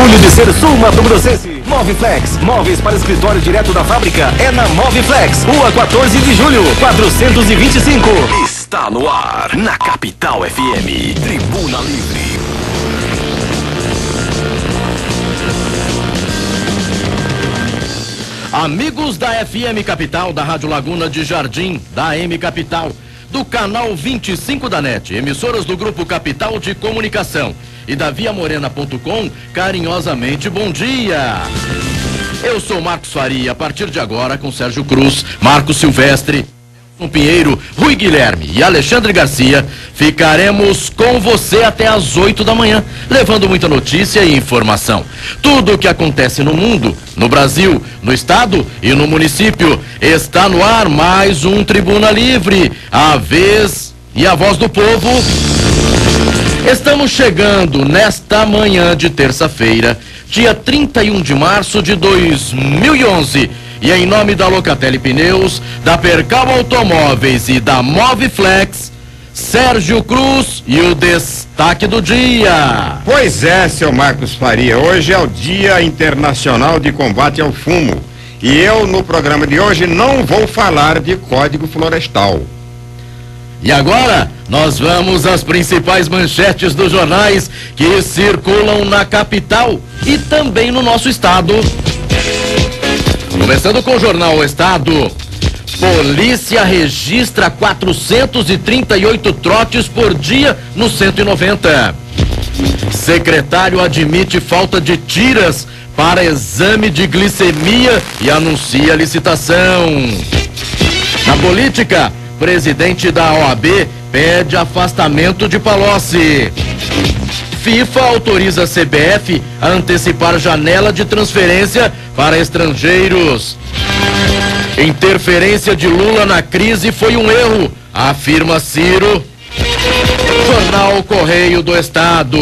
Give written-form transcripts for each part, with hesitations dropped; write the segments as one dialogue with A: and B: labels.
A: orgulho de ser sul mato-grossense. Moviflex, móveis para escritório direto da fábrica, é na Moviflex, Rua 14 de Julho, 425.
B: Está no ar, na Capital FM, Tribuna Livre.
C: Amigos da FM Capital, da Rádio Laguna de Jardim, da AM Capital, do canal 25 da NET, emissoras do Grupo Capital de Comunicação e da viamorena.com, carinhosamente bom dia. Eu sou Marcos Faria, a partir de agora com Sérgio Cruz, Marcos Silvestre, Pinheiro, Rui Guilherme e Alexandre Garcia, ficaremos com você até às 8 da manhã, levando muita notícia e informação. Tudo o que acontece no mundo, no Brasil, no estado e no município. Está no ar mais um Tribuna Livre, a vez e a voz do povo. Estamos chegando nesta manhã de terça-feira, dia 31 de março de 2011. E em nome da Locatelli Pneus, da Percal Automóveis e da Moviflex, Sérgio Cruz e o destaque do dia.
D: Pois é, seu Marcos Faria, hoje é o Dia Internacional de Combate ao Fumo. E eu, no programa de hoje, não vou falar de Código Florestal.
C: E agora, nós vamos às principais manchetes dos jornais que circulam na capital e também no nosso estado. Começando com o jornal O Estado. Polícia registra 438 trotes por dia no 190. Secretário admite falta de tiras para exame de glicemia e anuncia licitação. Na política, presidente da OAB pede afastamento de Palocci. FIFA autoriza a CBF a antecipar janela de transferência para estrangeiros. Interferência de Lula na crise foi um erro, afirma Ciro. Jornal Correio do Estado.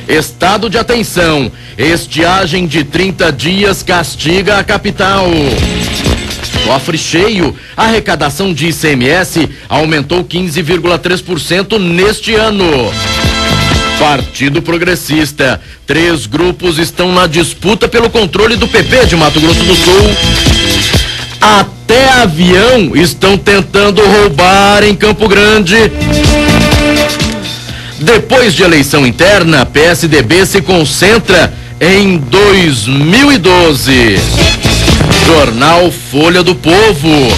C: Estado de atenção. Estiagem de 30 dias castiga a capital. Cofre cheio. Arrecadação de ICMS aumentou 15,3% neste ano. Partido Progressista. 3 grupos estão na disputa pelo controle do PP de Mato Grosso do Sul. Até avião estão tentando roubar em Campo Grande. Depois de eleição interna, PSDB se concentra em 2012. Jornal Folha do Povo.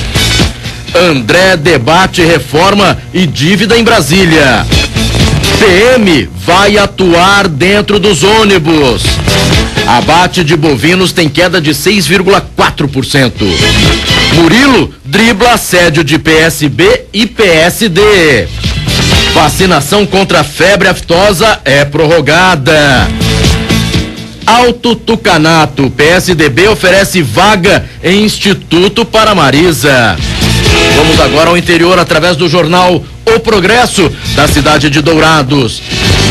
C: André debate reforma e dívida em Brasília. PM vai atuar dentro dos ônibus. Abate de bovinos tem queda de 6,4%. Murilo dribla assédio de PSB e PSD. Vacinação contra a febre aftosa é prorrogada. Alto Tucanato, PSDB oferece vaga em Instituto para Marisa. Vamos agora ao interior através do jornal O Progresso, da cidade de Dourados.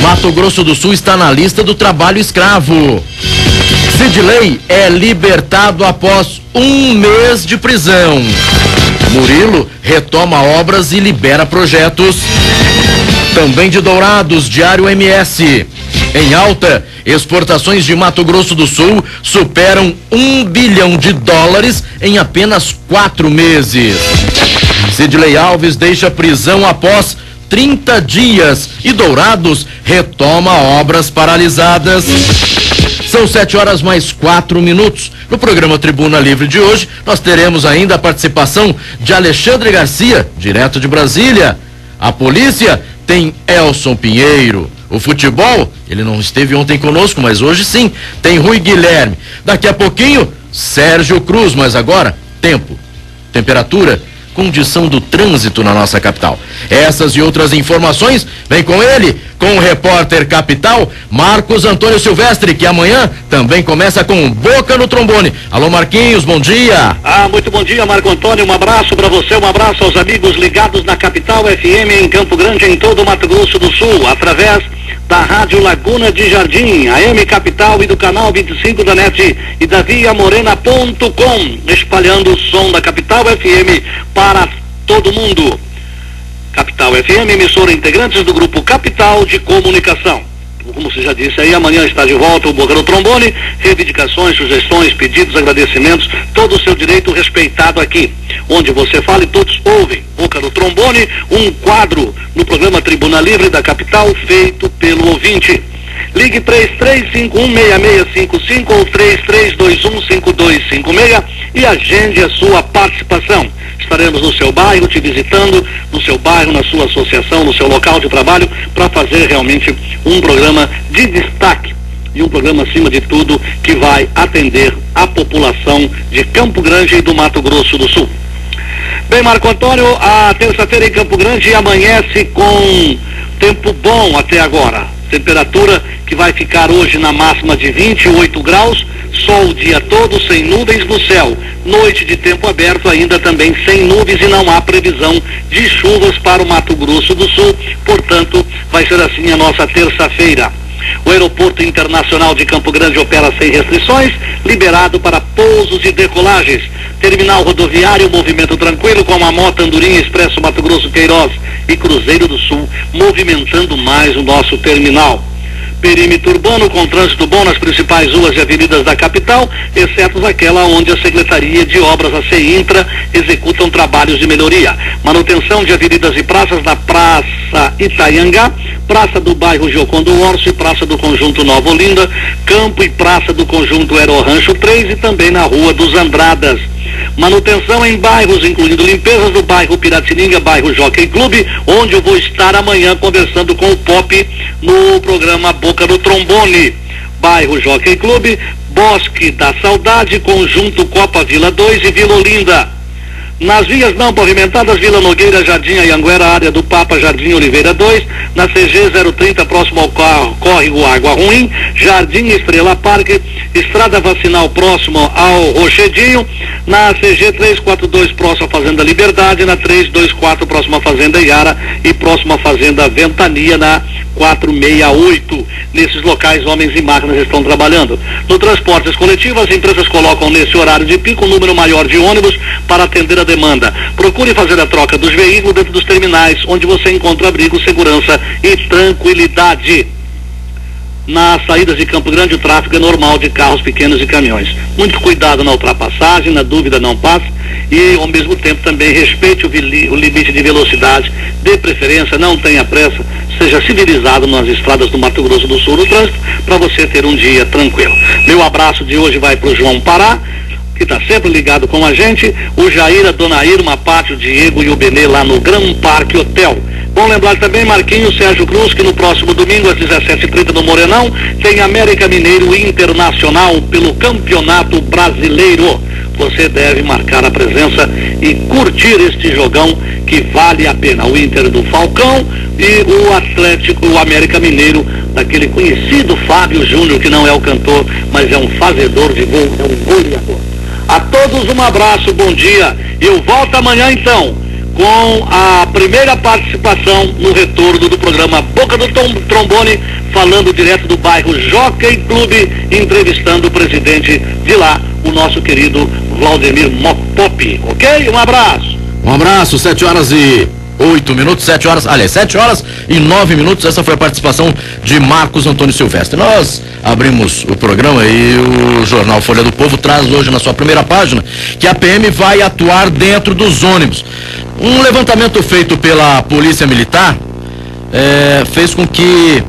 C: Mato Grosso do Sul está na lista do trabalho escravo. Sidley é libertado após 1 mês de prisão. Murilo retoma obras e libera projetos. Também de Dourados, Diário MS. Em alta, exportações de Mato Grosso do Sul superam $1 bilhão em apenas 4 meses. Sidley Alves deixa prisão após 30 dias e Dourados retoma obras paralisadas. São 7h mais 4. No programa Tribuna Livre de hoje, nós teremos ainda a participação de Alexandre Garcia, direto de Brasília. A polícia tem Elson Pinheiro. O futebol, ele não esteve ontem conosco, mas hoje sim, tem Rui Guilherme. Daqui a pouquinho, Sérgio Cruz, mas agora, tempo, temperatura, condição do trânsito na nossa capital. Essas e outras informações, vem com ele, com o repórter capital, Marcos Antônio Silvestre, que amanhã também começa com Boca no Trombone. Alô Marquinhos, bom dia.
E: Muito bom dia, Marco Antônio, um abraço para você, um abraço aos amigos ligados na Capital FM em Campo Grande, em todo o Mato Grosso do Sul, através da Rádio Laguna de Jardim, AM Capital e do canal 25 da NET e da viamorena.com, espalhando o som da Capital FM para todo mundo. Capital FM, emissora integrantes do Grupo Capital de Comunicação. como você já disse aí, amanhã está de volta o Boca do Trombone, reivindicações, sugestões, pedidos, agradecimentos, todo o seu direito respeitado aqui. Onde você fala e todos ouvem. Boca do Trombone, um quadro no programa Tribuna Livre da capital, feito pelo ouvinte. Ligue 33516655 ou 33215256 e agende a sua participação. Estaremos no seu bairro, te visitando, no seu bairro, na sua associação, no seu local de trabalho, para fazer realmente um programa de destaque e um programa, acima de tudo, que vai atender a população de Campo Grande e do Mato Grosso do Sul. Bem, Marco Antônio, a terça-feira em Campo Grande amanhece com tempo bom até agora. Temperatura que vai ficar hoje na máxima de 28 graus, sol o dia todo, sem nuvens no céu. Noite de tempo aberto ainda também sem nuvens e não há previsão de chuvas para o Mato Grosso do Sul, portanto, vai ser assim a nossa terça-feira. O Aeroporto Internacional de Campo Grande opera sem restrições, liberado para pousos e decolagens. Terminal rodoviário, movimento tranquilo, com a Mota, Andorinha, Expresso Mato Grosso, Queiroz e Cruzeiro do Sul, movimentando mais o nosso terminal. Perímetro urbano com trânsito bom nas principais ruas e avenidas da capital, exceto aquela onde a Secretaria de Obras, a CEINTRA, executam trabalhos de melhoria. Manutenção de avenidas e praças na Praça Itaiangá, Praça do Bairro Giocondo Orso e Praça do Conjunto Nova Olinda, Campo e Praça do Conjunto Aero Rancho 3 e também na Rua dos Andradas. Manutenção em bairros, incluindo limpezas do bairro Piratininga, bairro Jockey Clube, onde eu vou estar amanhã conversando com o Pop no programa Boca do Trombone. Bairro Jockey Clube, Bosque da Saudade, Conjunto Copa Vila 2 e Vila Olinda. Nas vias não pavimentadas, Vila Nogueira, Jardim Anhanguera, área do Papa, Jardim Oliveira 2, na CG 030, próximo ao córrego Água Ruim, Jardim Estrela Parque, Estrada Vacinal próximo ao Rochedinho, na CG 342, próximo à Fazenda Liberdade, na 324, próximo à Fazenda Iara e próximo à Fazenda Ventania, na 468. Nesses locais, homens e máquinas estão trabalhando. No transportes coletivos, as empresas colocam nesse horário de pico um número maior de ônibus para atender a demanda. Procure fazer a troca dos veículos dentro dos terminais, onde você encontra abrigo, segurança e tranquilidade. Nas saídas de Campo Grande, o tráfego é normal de carros pequenos e caminhões. Muito cuidado na ultrapassagem, na dúvida não passe e, ao mesmo tempo, também respeite o limite de velocidade, dê preferência, não tenha pressa, seja civilizado nas estradas do Mato Grosso do Sul no trânsito, para você ter um dia tranquilo. Meu abraço de hoje vai para o João Pará, que está sempre ligado com a gente, o Jair, a Dona Irma, Pátio, o Diego e o Benê lá no Gran Parque Hotel. Bom lembrar também, Marquinhos, Sérgio Cruz, que no próximo domingo, às 17h30 no Morenão, tem América Mineiro Internacional pelo Campeonato Brasileiro. Você deve marcar a presença e curtir este jogão que vale a pena. O Inter do Falcão e o Atlético, o América Mineiro, daquele conhecido Fábio Júnior, que não é o cantor, mas é um fazedor de gol, é um goleador. A todos um abraço, bom dia. Eu volto amanhã então com a primeira participação no retorno do programa Boca do Trombone, falando direto do bairro Jockey Clube, entrevistando o presidente de lá, o nosso querido Vladimir Pop, ok? Um abraço.
C: Um abraço, 7h08, 7h09, essa foi a participação de Marcos Antônio Silvestre. Nós abrimos o programa e o jornal Folha do Povo traz hoje na sua primeira página que a PM vai atuar dentro dos ônibus. Um levantamento feito pela Polícia Militar fez com que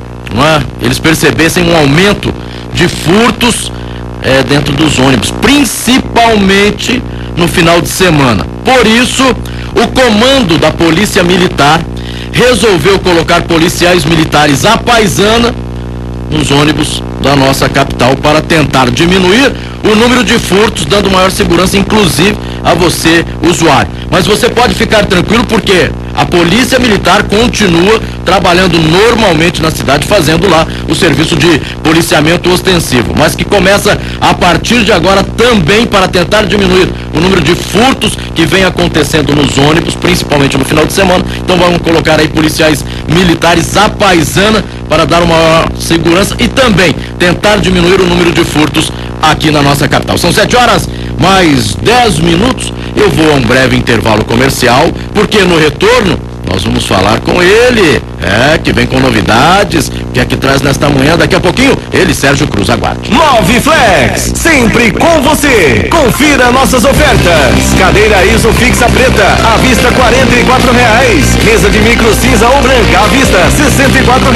C: eles percebessem um aumento de furtos dentro dos ônibus, principalmente no final de semana. Por isso, o comando da Polícia Militar resolveu colocar policiais militares à paisana nos ônibus da nossa capital para tentar diminuir o número de furtos, dando maior segurança, inclusive, a você, usuário. Mas você pode ficar tranquilo porque a Polícia Militar continua trabalhando normalmente na cidade, fazendo lá o serviço de policiamento ostensivo, mas que começa a partir de agora também para tentar diminuir o número de furtos que vem acontecendo nos ônibus, principalmente no final de semana. Então vamos colocar aí policiais militares à paisana para dar uma maior segurança e também tentar diminuir o número de furtos aqui na nossa capital. São 7h mais 10 minutos. Eu vou a um breve intervalo comercial, porque no retorno nós vamos falar com ele, que vem com novidades, que é que traz nesta manhã? Daqui a pouquinho, ele, Sérgio Cruz, aguarde.
A: Moviflex, sempre com você. Confira nossas ofertas. Cadeira Isofix preta, à vista R$ 44. Mesa de micro cinza ou branca, à vista R$ 64.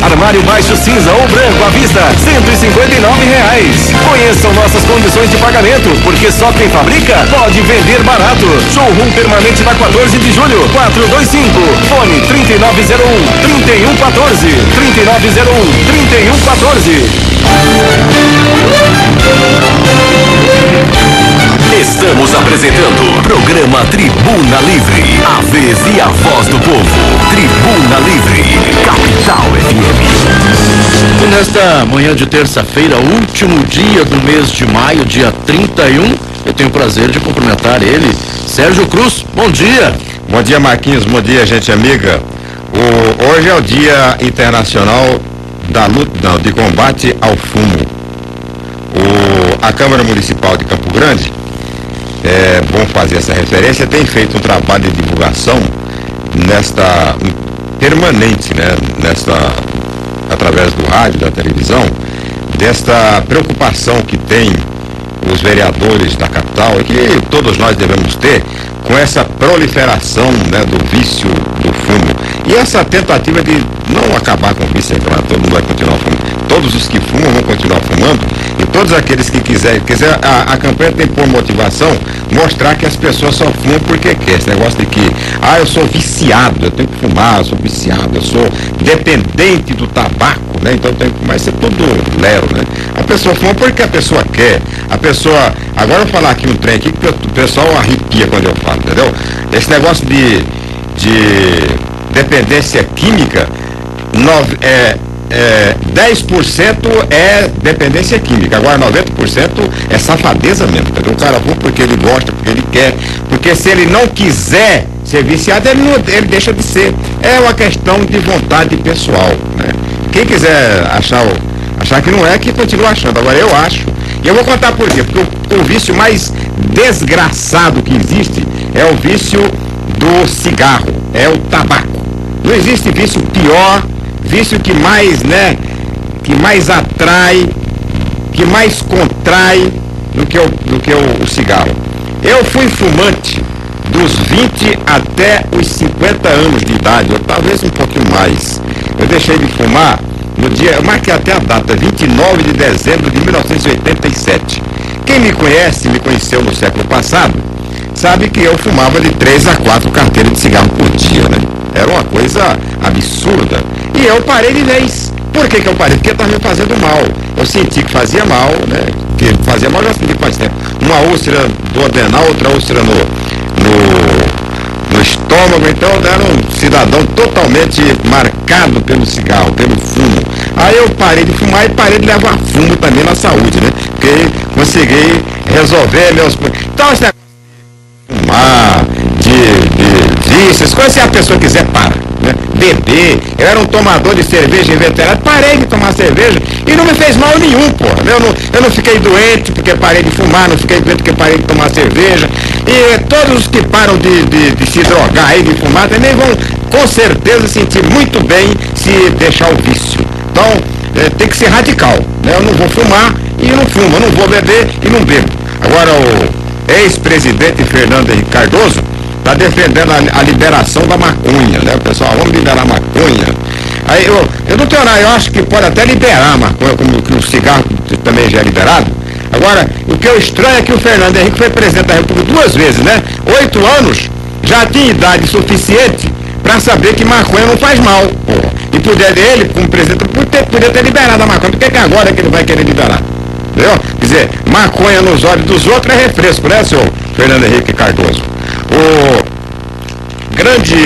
A: Armário baixo cinza ou branco, à vista R$ 159. Conheçam nossas condições de pagamento, porque só quem fabrica pode vender barato. Showroom permanente na 14 de julho, 425. Fone 3901-3114. 3901-3114.
B: Estamos apresentando o programa Tribuna Livre, a vez e a voz do povo. Tribuna Livre, Capital FM.
C: E nesta manhã de terça-feira, último dia do mês de maio, dia 31, eu tenho o prazer de cumprimentar ele, Sérgio Cruz. Bom dia.
D: Bom dia, Marquinhos. Bom dia, gente amiga. Hoje é o Dia Internacional da luta de combate ao fumo. A Câmara Municipal de Campo Grande, é bom fazer essa referência, tem feito um trabalho de divulgação permanente, né, através do rádio, da televisão, desta preocupação que tem os vereadores da capital e que todos nós devemos ter com essa proliferação, né, do vício do fumo e essa tentativa de não acabar com o vício, claro, todo mundo vai continuar fumando. Todos os que fumam vão continuar fumando e todos aqueles que quiserem, a campanha tem por motivação mostrar que as pessoas só fumam porque quer. Esse negócio de que, eu sou viciado, eu tenho que fumar, eu sou viciado, eu sou dependente do tabaco, né? Então eu tenho que fumar, isso é tudo lero, né? A pessoa fuma porque a pessoa quer, agora eu vou falar aqui um trem aqui que o pessoal arrepia quando eu falo, entendeu? Esse negócio de dependência química, 10% é dependência química, agora 90% é safadeza mesmo, entendeu? O cara fuma porque ele gosta, porque ele quer, porque se ele não quiser ser viciado, ele deixa de ser. É uma questão de vontade pessoal, né? Quem quiser achar que não é, que continua achando. Agora eu acho, e eu vou contar por quê, porque o vício mais desgraçado que existe é o vício do cigarro, é o tabaco. Não existe vício pior, vício que mais, né, que mais atrai, que mais contrai do que o cigarro. Eu fui fumante dos 20 até os 50 anos de idade, ou talvez um pouquinho mais. Eu deixei de fumar no dia, eu marquei até a data, 29 de dezembro de 1987. Quem me conheceu no século passado, sabe que eu fumava de 3 a 4 carteiras de cigarro por dia, né? Era uma coisa absurda. E eu parei de vez. Por que eu parei? Porque estava me fazendo mal. Eu senti que fazia mal, né? Que fazia mal, eu já senti faz tempo. Uma úlcera do adenal, outra úlcera no estômago. Então eu era um cidadão totalmente marcado pelo cigarro, pelo fumo. Aí eu parei de fumar e parei de levar fumo também na saúde, né? Porque consegui resolver meus... Então esse negócio de fumar, de vícios, coisas, se a pessoa quiser, para, né? Beber, eu era um tomador de cerveja inveterado, parei de tomar cerveja e não me fez mal nenhum, porra. Eu não fiquei doente porque parei de fumar, não fiquei doente porque parei de tomar cerveja. E todos os que param de se drogar e de fumar também vão com certeza sentir muito bem se deixar o vício. Então, tem que ser radical, né? Eu não vou fumar e não fumo, eu não vou beber e não bebo. Agora o ex-presidente Fernando Henrique Cardoso está defendendo a liberação da maconha, né? O pessoal, vamos liberar a maconha. Aí eu não tenho nada, eu acho que pode até liberar a maconha, como que o cigarro também já é liberado. Agora, o que eu estranho é que o Fernando Henrique foi presidente da República 2 vezes, né? 8 anos, já tinha idade suficiente para saber que maconha não faz mal, porra. E poder dele, como presidente, podia ter liberado a maconha. Por que agora é que ele vai querer liberar? Entendeu? Quer dizer, maconha nos olhos dos outros é refresco, né, senhor Fernando Henrique Cardoso? O grande...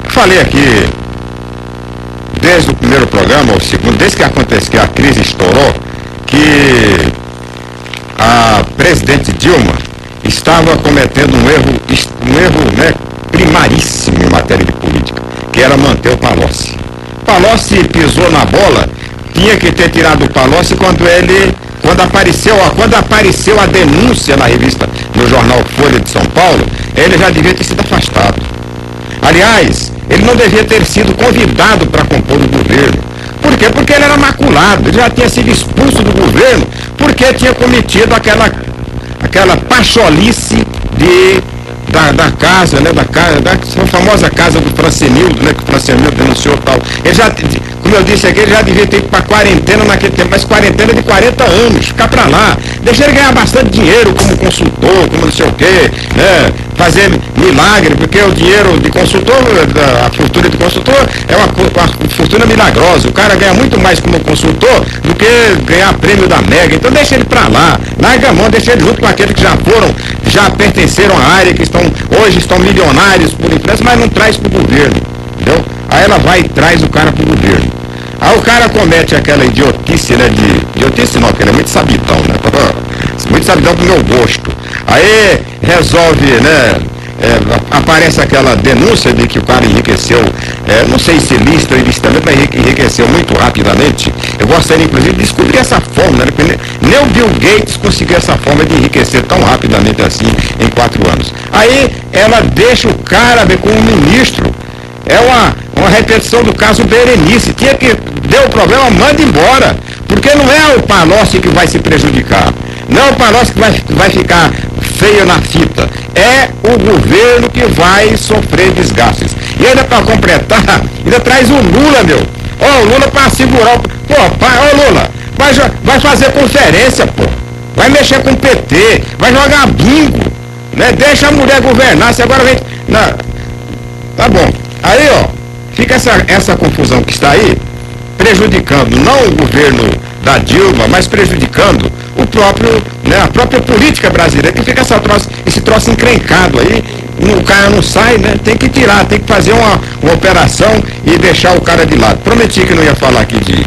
D: Falei aqui, desde o primeiro programa, ou segundo, desde que aconteceu, que a crise estourou, que a presidente Dilma estava cometendo um erro, né, primaríssimo em matéria de política, que era manter o Palocci. Palocci pisou na bola, tinha que ter tirado o Palocci quando apareceu a denúncia na revista, no jornal Folha de São Paulo, ele já devia ter sido afastado. Aliás, ele não devia ter sido convidado para compor o governo. Por quê? Porque ele era maculado, ele já tinha sido expulso do governo, porque tinha cometido aquela pacholice da casa, né, da famosa casa do Francenildo, né, que o Francenildo denunciou tal. Ele já, como eu disse aqui, ele já devia ter ido para quarentena naquele tempo, mas quarentena de 40 anos, ficar para lá. Deixa ele ganhar bastante dinheiro como consultor, como não sei o quê, né, fazer milagre, porque o dinheiro de consultor, a fortuna de consultor é uma fortuna milagrosa. O cara ganha muito mais como consultor do que ganhar prêmio da Mega. Então deixa ele para lá, larga a mão, deixa ele junto com aqueles que já pertenceram à área, que hoje estão milionários por influência, mas não traz para o governo, entendeu? Aí ela vai e traz o cara para o governo. Aí o cara comete aquela idiotice, né, idiotice não, porque ele é muito sabidão, né, muito sabidão pro meu gosto. Aí resolve, né, aparece aquela denúncia de que o cara enriqueceu, não sei se ilícito ou ilicitamente, mas enriqueceu muito rapidamente. Eu gostaria, inclusive, de descobrir essa forma, né? Porque nem o Bill Gates conseguiu essa forma de enriquecer tão rapidamente assim em 4 anos. Aí ela deixa o cara ver com o ministro. É uma repetição do caso Berenice. Deu problema, manda embora. Porque não é o Palocci que vai se prejudicar. Não é o Palocci que vai ficar feio na fita. É o governo que vai sofrer desgastes. E ainda para completar, ainda traz o Lula, meu. O Lula para segurar Lula, vai fazer conferência, pô. Vai mexer com o PT, vai jogar bingo, né? Deixa a mulher governar, se agora vem. Tá bom. Aí, fica essa confusão que está aí, prejudicando não o governo da Dilma, mas prejudicando o próprio, né, a própria política brasileira, que fica esse troço encrencado aí, o cara não sai, né? Tem que tirar, tem que fazer uma operação e deixar o cara de lado. Prometi que não ia falar aqui de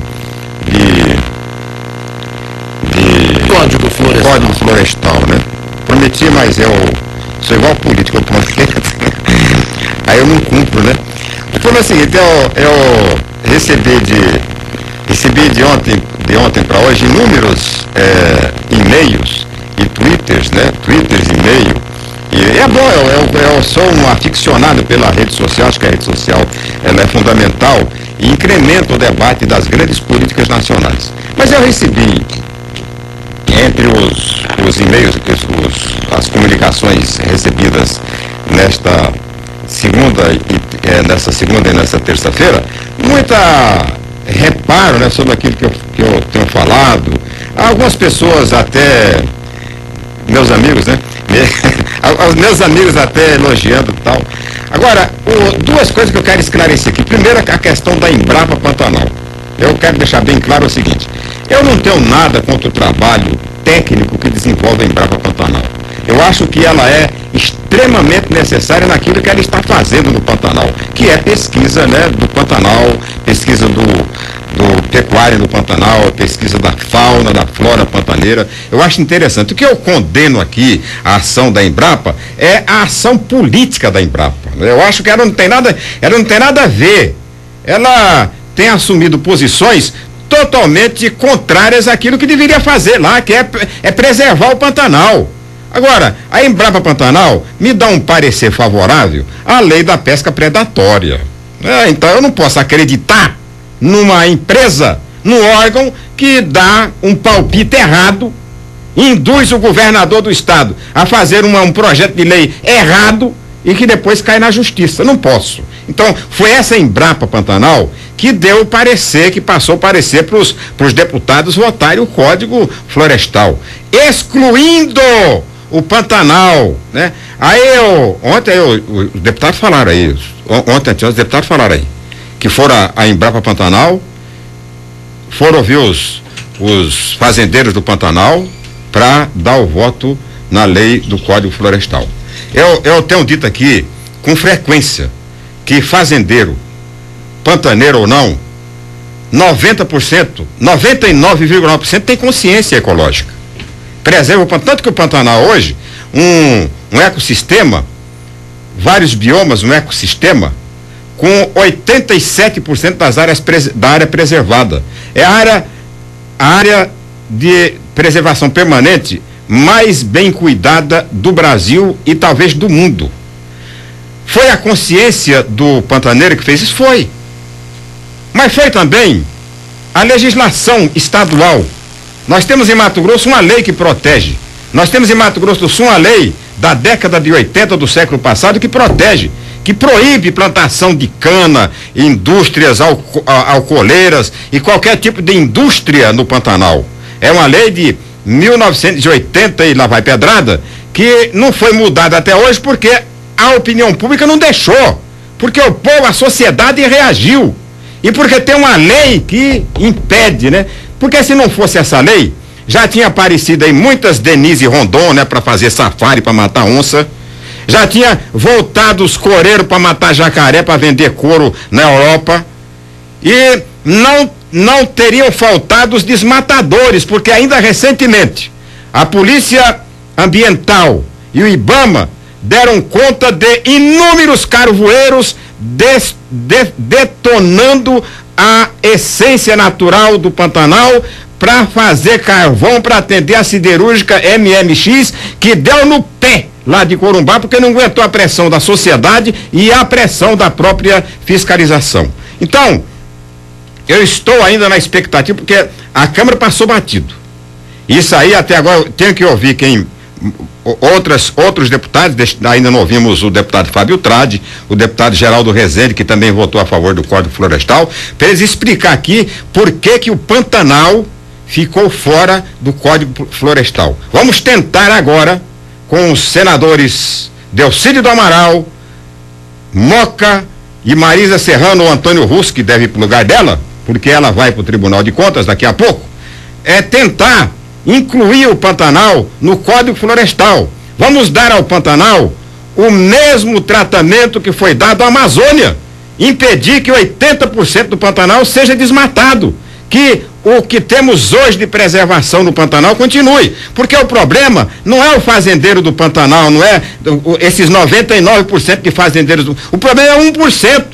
C: Código
D: Florestal, né? Prometi, mas eu sou igual político, eu prometo. Aí eu não cumpro, né? O problema é o seguinte, eu recebi de ontem para hoje inúmeros e-mails e twitters, né? Twitters, e-mail. E é bom, eu sou um aficionado pela rede social, acho que a rede social ela é fundamental e incrementa o debate das grandes políticas nacionais. Mas eu recebi, entre os e-mails, as comunicações recebidas nesta segunda e nessa terça-feira, muita reparo, né, sobre aquilo que eu tenho falado. Algumas pessoas até, meus amigos, né, os meus amigos até elogiando e tal. Agora, duas coisas que eu quero esclarecer aqui. Primeiro, a questão da Embrapa Pantanal. Eu quero deixar bem claro o seguinte: eu não tenho nada contra o trabalho técnico que desenvolve a Embrapa Pantanal. Eu acho que ela é extremamente necessária naquilo que ela está fazendo no Pantanal, que é pesquisa, né, do Pantanal, pesquisa do pecuário no Pantanal, pesquisa da fauna, da flora pantaneira. Eu acho interessante. O que eu condeno aqui, a ação da Embrapa, é a ação política da Embrapa. Eu acho que ela não tem nada a ver. Ela tem assumido posições totalmente contrárias àquilo que deveria fazer lá, que é preservar o Pantanal. Agora, a Embrapa Pantanal me dá um parecer favorável à lei da pesca predatória. Então eu não posso acreditar numa empresa, num órgão que dá um palpite errado, induz o governador do estado a fazer um projeto de lei errado e que depois cai na justiça. Não posso. Então, foi essa Embrapa Pantanal que deu o parecer, que passou o parecer para os deputados votarem o Código Florestal, excluindo o Pantanal, né? Aí ontem os deputados falaram aí, os deputados falaram aí, que foram a Embrapa Pantanal, foram ouvir os fazendeiros do Pantanal para dar o voto na lei do Código Florestal. Eu tenho dito aqui com frequência que fazendeiro, pantaneiro ou não, 90%, 99,9% tem consciência ecológica. Preserva o Pantanal, tanto que o Pantanal hoje, um ecossistema, vários biomas, um ecossistema, com 87% da área preservada. É a área de preservação permanente mais bem cuidada do Brasil e talvez do mundo. Foi a consciência do pantaneiro que fez isso? Foi. Mas foi também a legislação estadual. Nós temos em Mato Grosso uma lei que protege. Nós temos em Mato Grosso do Sul uma lei da década de 80 do século passado que protege, que proíbe plantação de cana, indústrias alcooleiras e qualquer tipo de indústria no Pantanal. É uma lei de 1980 e lá vai pedrada, que não foi mudada até hoje porque a opinião pública não deixou, porque o povo, a sociedade reagiu e porque tem uma lei que impede, né? Porque se não fosse essa lei, já tinha aparecido aí muitas Denise Rondon, né, para fazer safari, para matar onça. Já tinha voltado os coreiros para matar jacaré, para vender couro na Europa. E não teriam faltado os desmatadores, porque ainda recentemente a Polícia Ambiental e o IBAMA deram conta de inúmeros carvoeiros detonando a essência natural do Pantanal para fazer carvão para atender a siderúrgica MMX, que deu no pé lá de Corumbá, porque não aguentou a pressão da sociedade e a pressão da própria fiscalização. Então, eu estou ainda na expectativa, porque a Câmara passou batido. Isso aí, até agora, eu tenho que ouvir outros deputados, ainda não ouvimos o deputado Fábio Trade, o deputado Geraldo Rezende, que também votou a favor do Código Florestal, para eles explicar aqui por que o Pantanal ficou fora do Código Florestal. Vamos tentar agora, com os senadores Delcídio do Amaral, Moca e Marisa Serrano, ou Antônio Russo, que deve ir para o lugar dela, porque ela vai para o Tribunal de Contas daqui a pouco, tentar incluir o Pantanal no Código Florestal. Vamos dar ao Pantanal o mesmo tratamento que foi dado à Amazônia, impedir que 80% do Pantanal seja desmatado, que o que temos hoje de preservação no Pantanal continue, porque o problema não é o fazendeiro do Pantanal, não é esses 99% de fazendeiros, o problema é 1%.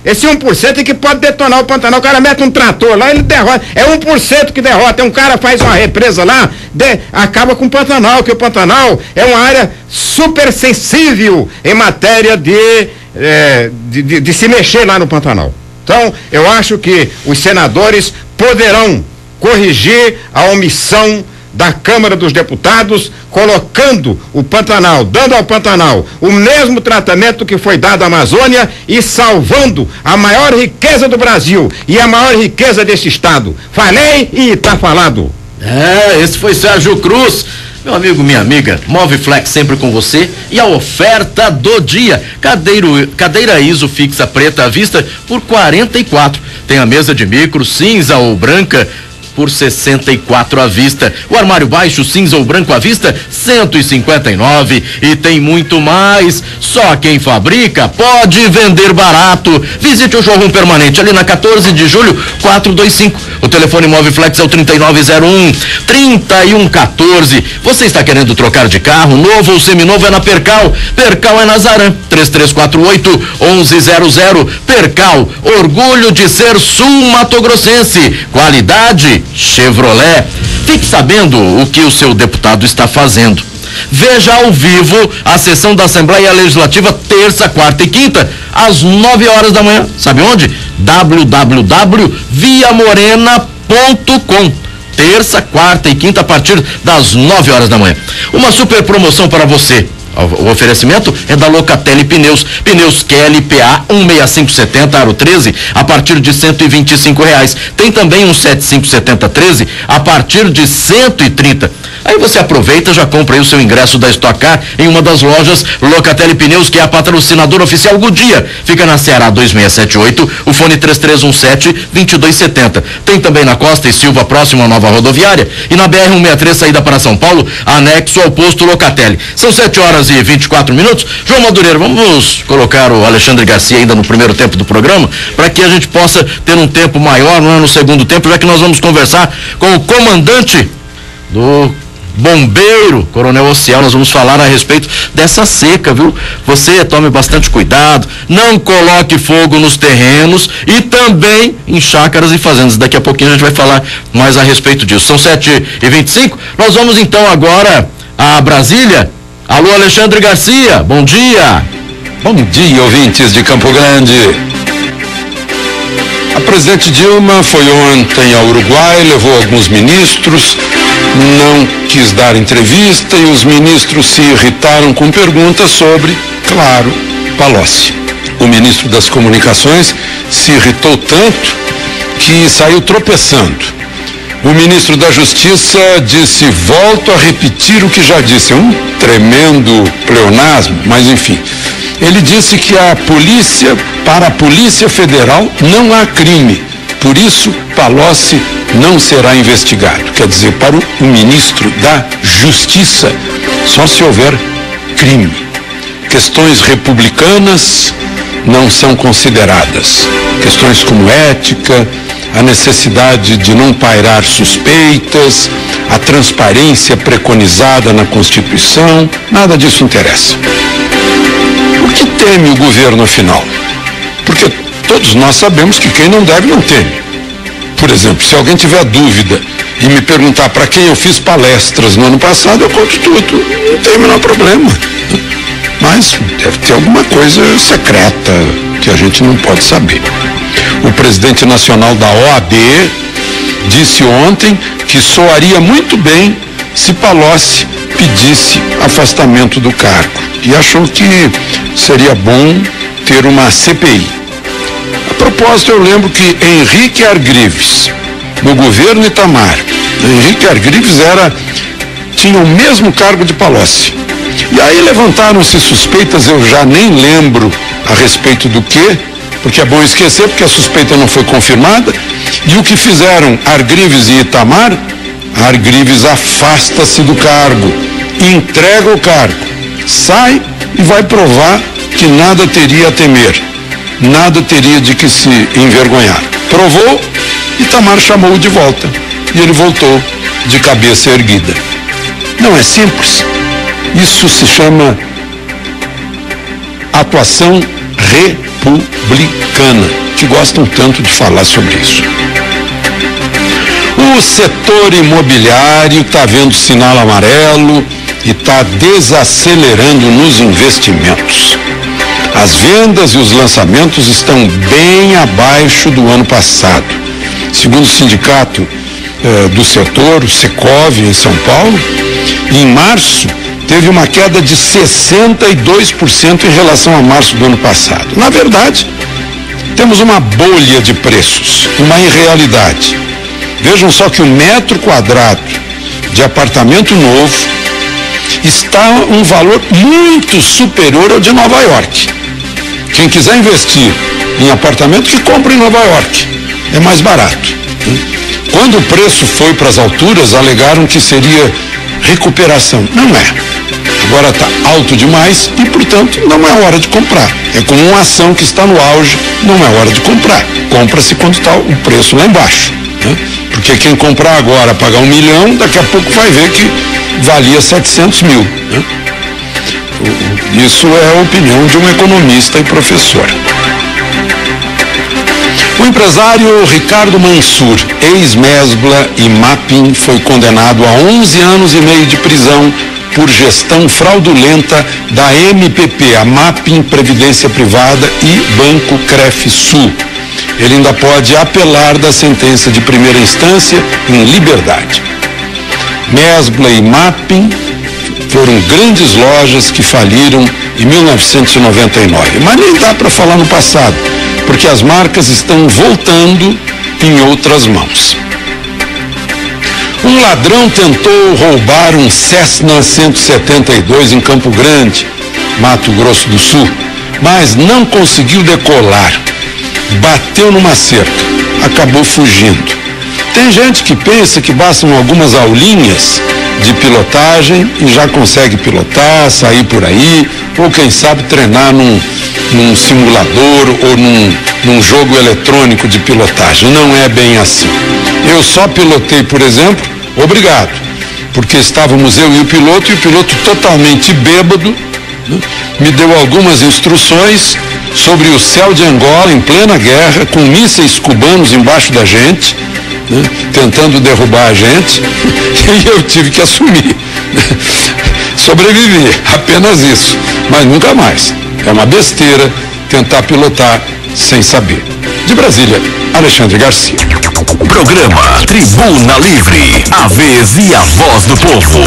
D: Esse 1% é que pode detonar o Pantanal. O cara mete um trator lá, ele derrota. É 1% que derrota. Um cara faz uma represa lá, acaba com o Pantanal, que o Pantanal é uma área super sensível em matéria de se mexer lá no Pantanal. Então, eu acho que os senadores poderão corrigir a omissão da Câmara dos Deputados, colocando o Pantanal, dando ao Pantanal o mesmo tratamento que foi dado à Amazônia e salvando a maior riqueza do Brasil e a maior riqueza desse estado. Falei e está falado.
C: Esse foi Sérgio Cruz. Meu amigo, minha amiga, Moviflex sempre com você e a oferta do dia. Cadeira ISO fixa preta à vista por 44. Tem a mesa de micro cinza ou branca por 64 à vista. O armário baixo cinza ou branco à vista 159. E tem muito mais. Só quem fabrica pode vender barato. Visite o showroom permanente ali na 14 de julho 425. O telefone Moviflex é o 3901-3114. Você está querendo trocar de carro? Novo ou seminovo é na Percal. Percal é Nazaré. 3348-1100. Percal, orgulho de ser sul-matogrossense. Qualidade Chevrolet. Fique sabendo o que o seu deputado está fazendo. Veja ao vivo a sessão da Assembleia Legislativa terça, quarta e quinta, às 9 horas da manhã. Sabe onde? www.viamorena.com. Terça, quarta e quinta, a partir das 9 horas da manhã. Uma super promoção para você. O oferecimento é da Locatelli Pneus. Pneus QLPA 16570 aro 13 a partir de R$125. Tem também um 757013 a partir de 130. Aí você aproveita, já compra aí o seu ingresso da Stock Car em uma das lojas Locatelli Pneus, que é a patrocinadora oficial Goodyear. Fica na Ceará 2678, o fone 3317-2270. Tem também na Costa e Silva, próximo à nova rodoviária, e na BR-163, saída para São Paulo, anexo ao posto Locatelli. São 7 horas e 24 minutos. João Madureira, vamos colocar o Alexandre Garcia ainda no primeiro tempo do programa, para que a gente possa ter um tempo maior, não é, no segundo tempo, já que nós vamos conversar com o comandante do Bombeiro, Coronel Ociel. Nós vamos falar a respeito dessa seca, viu? Você tome bastante cuidado, não coloque fogo nos terrenos e também em chácaras e fazendas. Daqui a pouquinho a gente vai falar mais a respeito disso. São 7h25. Nós vamos então agora a Brasília. Alô, Alexandre Garcia, bom dia.
F: Bom dia, ouvintes de Campo Grande. A presidente Dilma foi ontem ao Uruguai, levou alguns ministros, não quis dar entrevista e os ministros se irritaram com perguntas sobre, claro, Palocci. O ministro das Comunicações se irritou tanto que saiu tropeçando. O ministro da Justiça disse, volto a repetir o que já disse, um tremendo pleonasmo, mas enfim. Ele disse que para a Polícia Federal não há crime, por isso Palocci não será investigado. Quer dizer, para o ministro da Justiça, só se houver crime. Questões republicanas não são consideradas. Questões como ética, a necessidade de não pairar suspeitas, a transparência preconizada na Constituição, nada disso interessa. O que teme o governo afinal? Porque todos nós sabemos que quem não deve não teme. Por exemplo, se alguém tiver dúvida e me perguntar para quem eu fiz palestras no ano passado, eu conto tudo, não tem o menor problema. Mas deve ter alguma coisa secreta que a gente não pode saber. O presidente nacional da OAB disse ontem que soaria muito bem se Palocci pedisse afastamento do cargo. E achou que seria bom ter uma CPI. A propósito, eu lembro que Henrique Argrives, no governo Itamar, Henrique Argrives tinha o mesmo cargo de Palocci. E aí levantaram-se suspeitas, eu já nem lembro a respeito do quê, porque é bom esquecer, porque a suspeita não foi confirmada. E o que fizeram Argrives e Itamar? Argrives afasta-se do cargo, entrega o cargo, sai e vai provar que nada teria a temer, nada teria de que se envergonhar. Provou, Itamar chamou-o de volta e ele voltou de cabeça erguida. Não é simples. Isso se chama atuação republicana, que gostam tanto de falar sobre isso. O setor imobiliário está vendo sinal amarelo e está desacelerando nos investimentos. As vendas e os lançamentos estão bem abaixo do ano passado. Segundo o sindicato do setor, o Secov, em São Paulo, em março teve uma queda de 62% em relação a março do ano passado. Na verdade, temos uma bolha de preços, uma irrealidade. Vejam só que o metro quadrado de apartamento novo está um valor muito superior ao de Nova York. Quem quiser investir em apartamento, que compre em Nova York. É mais barato. Quando o preço foi para as alturas, alegaram que seria recuperação. Não é. Agora está alto demais e, portanto, não é hora de comprar. É como uma ação que está no auge, não é hora de comprar. Compra-se quando está o preço lá embaixo. Né? Porque quem comprar agora, pagar 1 milhão, daqui a pouco vai ver que valia 700 mil. Né? Isso é a opinião de um economista e professor. O empresário Ricardo Mansur, ex-Mesbla e Mapim, foi condenado a 11 anos e meio de prisão por gestão fraudulenta da MPP, a Mapim Previdência Privada e Banco Crefsul. Ele ainda pode apelar da sentença de primeira instância em liberdade. Mesbla e Mapim foram grandes lojas que faliram em 1999. Mas nem dá para falar no passado, porque as marcas estão voltando em outras mãos. Um ladrão tentou roubar um Cessna 172 em Campo Grande, Mato Grosso do Sul, mas não conseguiu decolar. Bateu numa cerca, acabou fugindo. Tem gente que pensa que bastam algumas aulinhas de pilotagem e já consegue pilotar, sair por aí, ou quem sabe treinar num simulador ou num jogo eletrônico de pilotagem. Não é bem assim. Eu só pilotei, por exemplo, obrigado, porque estávamos eu e o piloto totalmente bêbado, né? Me deu algumas instruções sobre o céu de Angola em plena guerra, com mísseis cubanos embaixo da gente, né? Tentando derrubar a gente, e eu tive que assumir. Sobrevivi, apenas isso, mas nunca mais. É uma besteira tentar pilotar sem saber. De Brasília, Alexandre Garcia.
B: Programa Tribuna Livre, a vez e a voz do povo.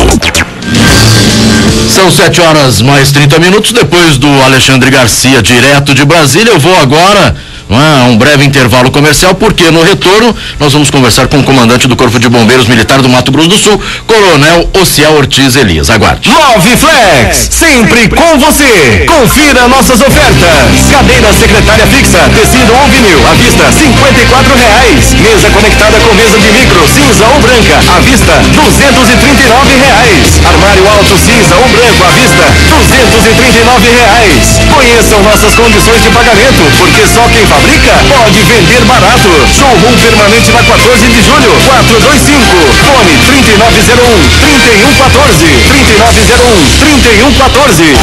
C: São 7h mais 30. Depois do Alexandre Garcia, direto de Brasília, eu vou agora a um breve intervalo comercial, porque no retorno nós vamos conversar com o comandante do Corpo de Bombeiros Militar do Mato Grosso do Sul, Coronel Ociel Ortiz Elias. Aguarde.
A: Noviflex, sempre com você. Confira nossas ofertas. Cadeira secretária fixa, tecido ou vinil, à vista R$54. Mesa conectada com mesa de micro, cinza ou branca, à vista R$239. Armário alto cinza ou branco, à vista R$239. Conheçam nossas condições de pagamento, porque só quem fabrica pode vender barato. Showroom permanente na 14 de julho, 425. Fone 3901-3114. 3901-3114.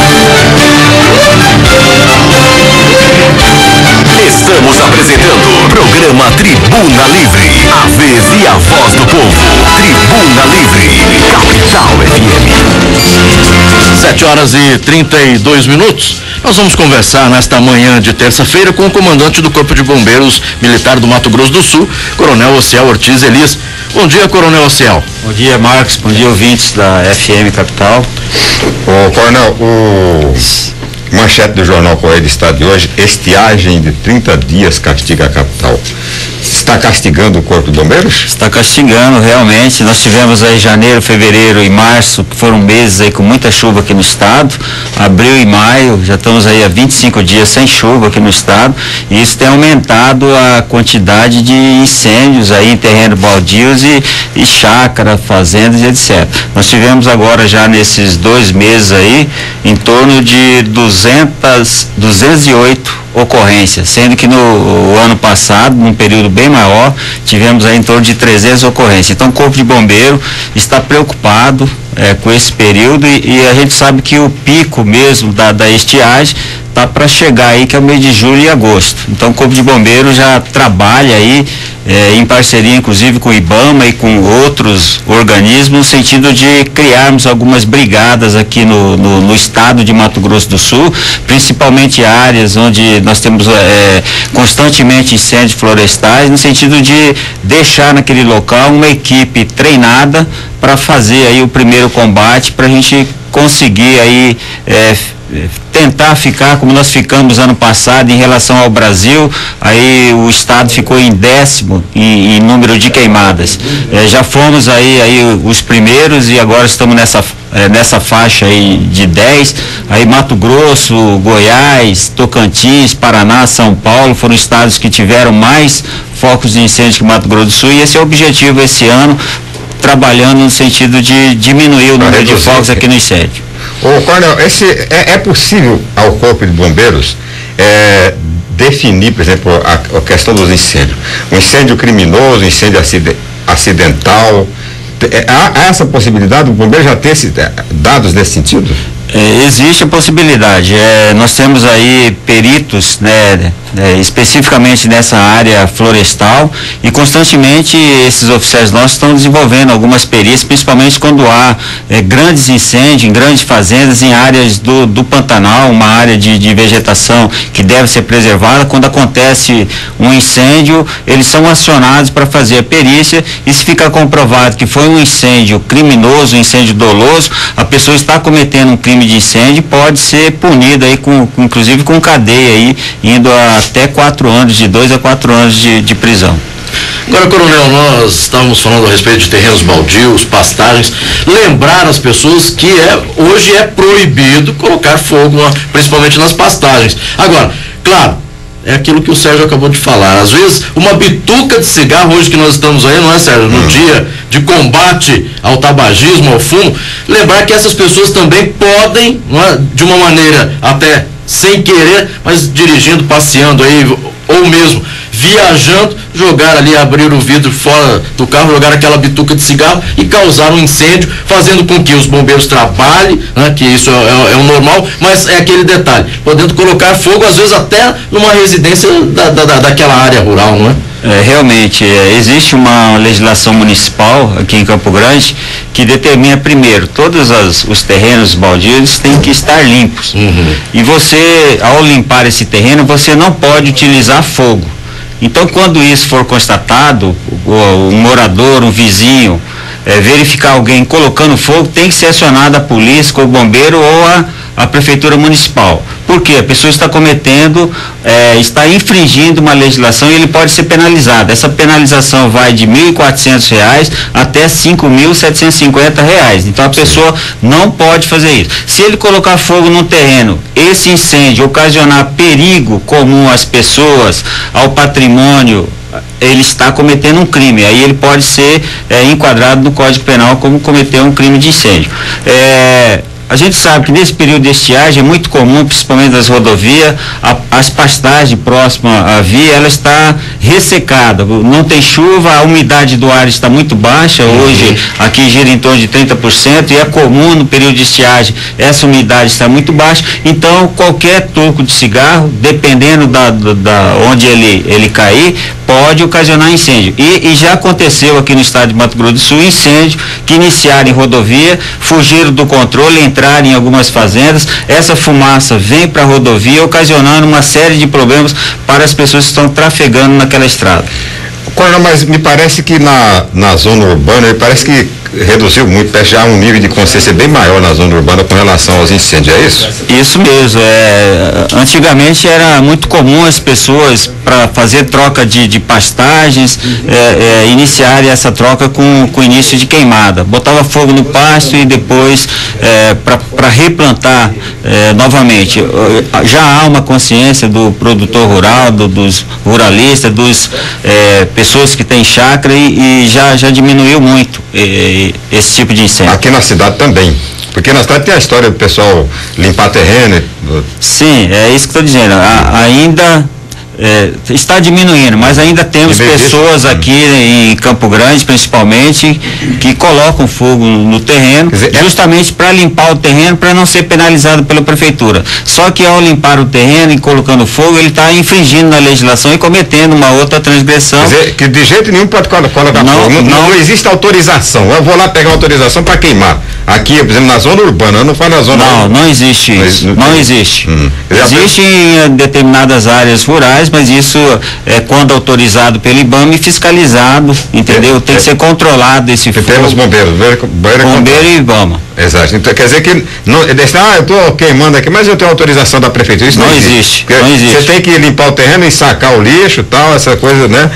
B: Estamos apresentando Programa Tribuna Livre, a vez e a voz do povo. Tribuna Livre, Capital FM.
C: 7h32. Nós vamos conversar nesta manhã de terça-feira com o comandante do Corpo de Bombeiros Militar do Mato Grosso do Sul, Coronel Ociel Ortiz Elias. Bom dia, Coronel Ociel.
G: Bom dia, Marcos. Bom dia, ouvintes da FM Capital.
D: Ô, Coronel, manchete do Jornal Correio do Estado de hoje: estiagem de 30 dias castiga a capital. Está castigando o Corpo de Bombeiros?
G: Está castigando, realmente. Nós tivemos aí janeiro, fevereiro e março, que foram meses aí com muita chuva aqui no estado. Abril e maio, já estamos aí há 25 dias sem chuva aqui no estado. E isso tem aumentado a quantidade de incêndios aí em terrenos baldios e chácara, fazendas e etc. Nós tivemos agora já nesses 2 meses aí, em torno de 208 ocorrências, sendo que no ano passado, num período bem maior, tivemos aí em torno de 300 ocorrências. Então o Corpo de Bombeiro está preocupado com esse período e a gente sabe que o pico mesmo da estiagem está para chegar aí, que é o mês de julho e agosto. Então o Corpo de Bombeiro já trabalha aí em parceria inclusive com o IBAMA e com outros organismos, no sentido de criarmos algumas brigadas aqui no estado de Mato Grosso do Sul, principalmente áreas onde nós temos constantemente incêndios florestais, no sentido de deixar naquele local uma equipe treinada para fazer aí o primeiro combate, para a gente conseguir aí tentar ficar como nós ficamos ano passado em relação ao Brasil. Aí o estado ficou em 10º em número de queimadas. Já fomos aí os primeiros e agora estamos nessa faixa aí de 10. Aí Mato Grosso, Goiás, Tocantins, Paraná, São Paulo foram estados que tiveram mais focos de incêndio que Mato Grosso do Sul, e esse é o objetivo esse ano, trabalhando no sentido de diminuir o número de focos aqui no incêndio.
D: Ô, Coronel, é possível ao Corpo de Bombeiros definir, por exemplo, a questão dos incêndios? Um incêndio criminoso, um incêndio acidental, há essa possibilidade? O bombeiro já tem dados nesse sentido?
G: Existe a possibilidade. Nós temos aí peritos, né, especificamente nessa área florestal, e constantemente esses oficiais nossos estão desenvolvendo algumas perícias, principalmente quando há grandes incêndios em grandes fazendas, em áreas do Pantanal, uma área de vegetação que deve ser preservada. Quando acontece um incêndio, eles são acionados para fazer a perícia, e se ficar comprovado que foi um incêndio criminoso, um incêndio doloso, a pessoa está cometendo um crime de incêndio, pode ser punida aí inclusive com cadeia aí, indo até 4 anos, de 2 a 4 anos de prisão.
C: Agora, Coronel, nós estávamos falando a respeito de terrenos baldios, pastagens. Lembrar as pessoas que hoje é proibido colocar fogo, principalmente nas pastagens. Agora, claro, é aquilo que o Sérgio acabou de falar. Às vezes, uma bituca de cigarro hoje que nós estamos aí, não é, Sérgio? No dia de combate ao tabagismo, ao fumo, lembrar que essas pessoas também podem, não é, de uma maneira até sem querer, mas dirigindo, passeando aí, ou mesmo viajando, jogaram ali, abriram o vidro fora do carro, jogaram aquela bituca de cigarro e causaram um incêndio, fazendo com que os bombeiros trabalhem, né, que isso é o normal, mas é aquele detalhe, podendo colocar fogo às vezes até numa residência daquela área rural, não é?
G: Realmente, existe uma legislação municipal aqui em Campo Grande que determina, primeiro, todos os terrenos baldios têm que estar limpos. E você, ao limpar esse terreno, você não pode utilizar fogo. Então, quando isso for constatado, um morador, um vizinho, verificar alguém colocando fogo, tem que ser acionada a polícia, ou o bombeiro ou a prefeitura municipal. Por quê? A pessoa está cometendo, está infringindo uma legislação e ele pode ser penalizado. Essa penalização vai de R$ 1.400 até R$ 5.750. Então a pessoa não pode fazer isso. Se ele colocar fogo no terreno, esse incêndio ocasionar perigo comum às pessoas, ao patrimônio, ele está cometendo um crime. Aí ele pode ser enquadrado no Código Penal como cometer um crime de incêndio. A gente sabe que nesse período de estiagem é muito comum, principalmente nas rodovias, as pastagens próximas à via, ela está ressecada, não tem chuva, a umidade do ar está muito baixa, hoje aqui gira em torno de 30%, e é comum no período de estiagem essa umidade está muito baixa, então qualquer toco de cigarro, dependendo da onde ele cair, pode ocasionar incêndio. E já aconteceu aqui no estado de Mato Grosso do Sul incêndio que iniciaram em rodovia, fugiram do controle, entraram em algumas fazendas, essa fumaça vem para a rodovia, ocasionando uma série de problemas para as pessoas que estão trafegando naquela estrada.
D: Coronel, mas me parece que na zona urbana, parece que reduziu muito, parece já um nível de consciência bem maior na zona urbana com relação aos incêndios, é isso?
G: Isso mesmo, antigamente era muito comum as pessoas, para fazer troca de pastagens, iniciarem essa troca com o início de queimada, botava fogo no pasto e depois para replantar novamente. Já há uma consciência do produtor rural, dos ruralistas, dos pessoas que têm chácara e já diminuiu muito esse tipo de incêndio.
D: Aqui na cidade também, porque na cidade tem a história do pessoal limpar terreno.
G: Sim, é isso que estou dizendo, ainda está diminuindo, mas ainda temos pessoas aqui em Campo Grande, principalmente, que colocam fogo no terreno, justamente para limpar o terreno, para não ser penalizado pela prefeitura. Só que ao limpar o terreno e colocando fogo, ele está infringindo na legislação e cometendo uma outra transgressão.
D: Quer dizer, que de jeito nenhum pode colocar fogo. Não existe autorização. Eu vou lá pegar autorização para queimar. Aqui, por exemplo, na zona urbana, eu não falo na zona...
G: Não existe isso. Não existe. Existe em determinadas áreas rurais, mas isso é quando autorizado pelo IBAMA e fiscalizado, entendeu? Tem que ser controlado esse fogo.
D: Pelos bombeiros.
G: Bombeiro e IBAMA.
D: Exato. Então quer dizer que eu estou queimando aqui, mas eu tenho autorização da prefeitura. Isso não existe. Não existe. Você tem que limpar o terreno e sacar o lixo e tal, essa coisa, né?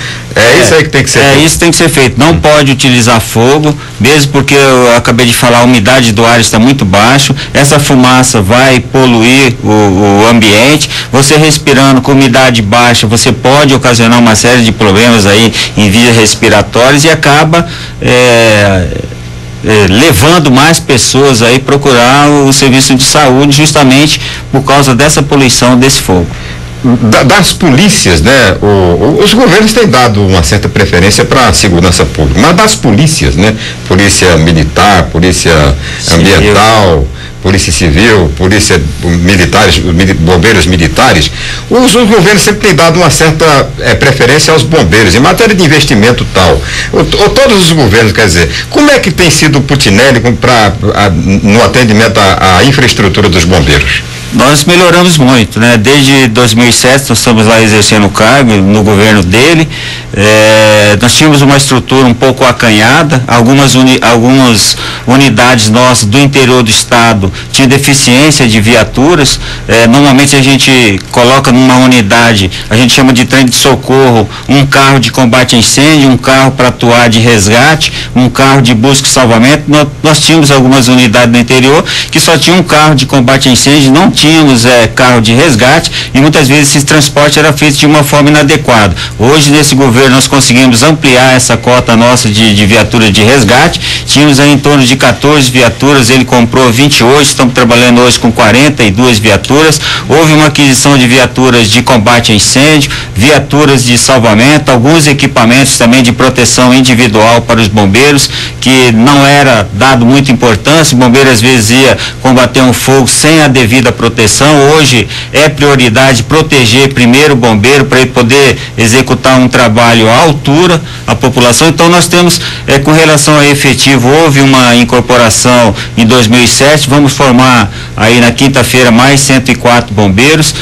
D: Isso aí que tem que ser feito.
G: Isso tem que ser feito. Não pode utilizar fogo, mesmo porque eu acabei de falar, a umidade do ar está muito baixo, essa fumaça vai poluir o ambiente, você respirando com umidade baixa, você pode ocasionar uma série de problemas aí em vias respiratórias e acaba levando mais pessoas aí procurar o serviço de saúde justamente por causa dessa poluição desse fogo.
D: Das polícias, né? Os governos têm dado uma certa preferência para a segurança pública, mas das polícias, né? Polícia militar, polícia ambiental, polícia civil, polícia militares, bombeiros militares, os governos sempre têm dado uma certa preferência aos bombeiros, em matéria de investimento tal. Todos os governos, quer dizer, como é que tem sido o Putinelli no atendimento à infraestrutura dos bombeiros?
G: Nós melhoramos muito, né? Desde 2007 nós estamos lá exercendo o cargo no governo dele. Nós tínhamos uma estrutura um pouco acanhada, algumas unidades nossas do interior do estado tinham deficiência de viaturas. Normalmente a gente coloca numa unidade, a gente chama de trem de socorro, um carro de combate a incêndio, um carro para atuar de resgate, um carro de busca e salvamento. Nós tínhamos algumas unidades no interior que só tinham um carro de combate a incêndio, não tínhamos carro de resgate e muitas vezes esse transporte era feito de uma forma inadequada. Hoje, nesse governo, nós conseguimos ampliar essa cota nossa de viaturas de resgate. Tínhamos aí em torno de 14 viaturas, ele comprou 28, hoje estamos trabalhando hoje com 42 viaturas. Houve uma aquisição de viaturas de combate a incêndio, viaturas de salvamento, alguns equipamentos também de proteção individual para os bombeiros, que não era dado muita importância. O bombeiro às vezes ia combater um fogo sem a devida proteção. Hoje é prioridade proteger primeiro o bombeiro para ele poder executar um trabalho à altura à população. Então nós temos, com relação a efetivo, houve uma incorporação em 2007, vamos formar aí na quinta-feira mais 104 bombeiros.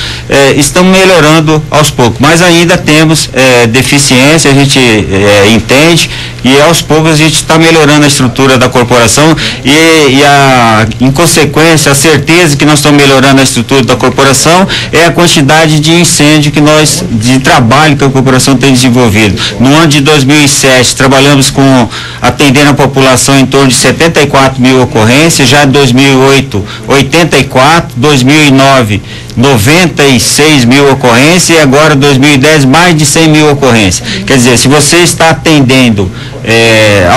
G: Estamos melhorando aos poucos, mas ainda temos deficiência, a gente entende, e aos poucos a gente está melhorando a estrutura da corporação em consequência, a certeza que nós estamos melhorando a estrutura da corporação é a quantidade de incêndio de trabalho que a corporação tem desenvolvido. No ano de 2007, trabalhamos atendendo a população em torno de 74 mil ocorrências, já em 2008, 84, 2009, 96 mil ocorrências, e agora 2010 mais de 100 mil ocorrências. Quer dizer, se você está atendendo,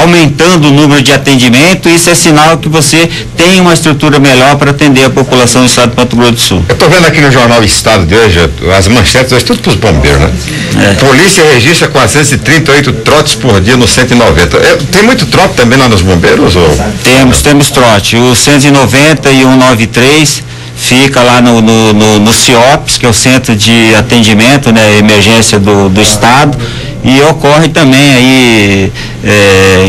G: aumentando o número de atendimento, isso é sinal que você tem uma estrutura melhor para atender a população do estado do Mato Grosso do Sul.
D: Eu estou vendo aqui no jornal Estado de hoje, as manchetes hoje, tudo para os bombeiros, né? Polícia registra 438 trotes por dia no 190. Tem muito trote também lá nos bombeiros? Ou?
G: Temos trote. O 190 e o 193 fica lá no CIOPS, que é o Centro de Atendimento, né, Emergência do Estado, e ocorre também aí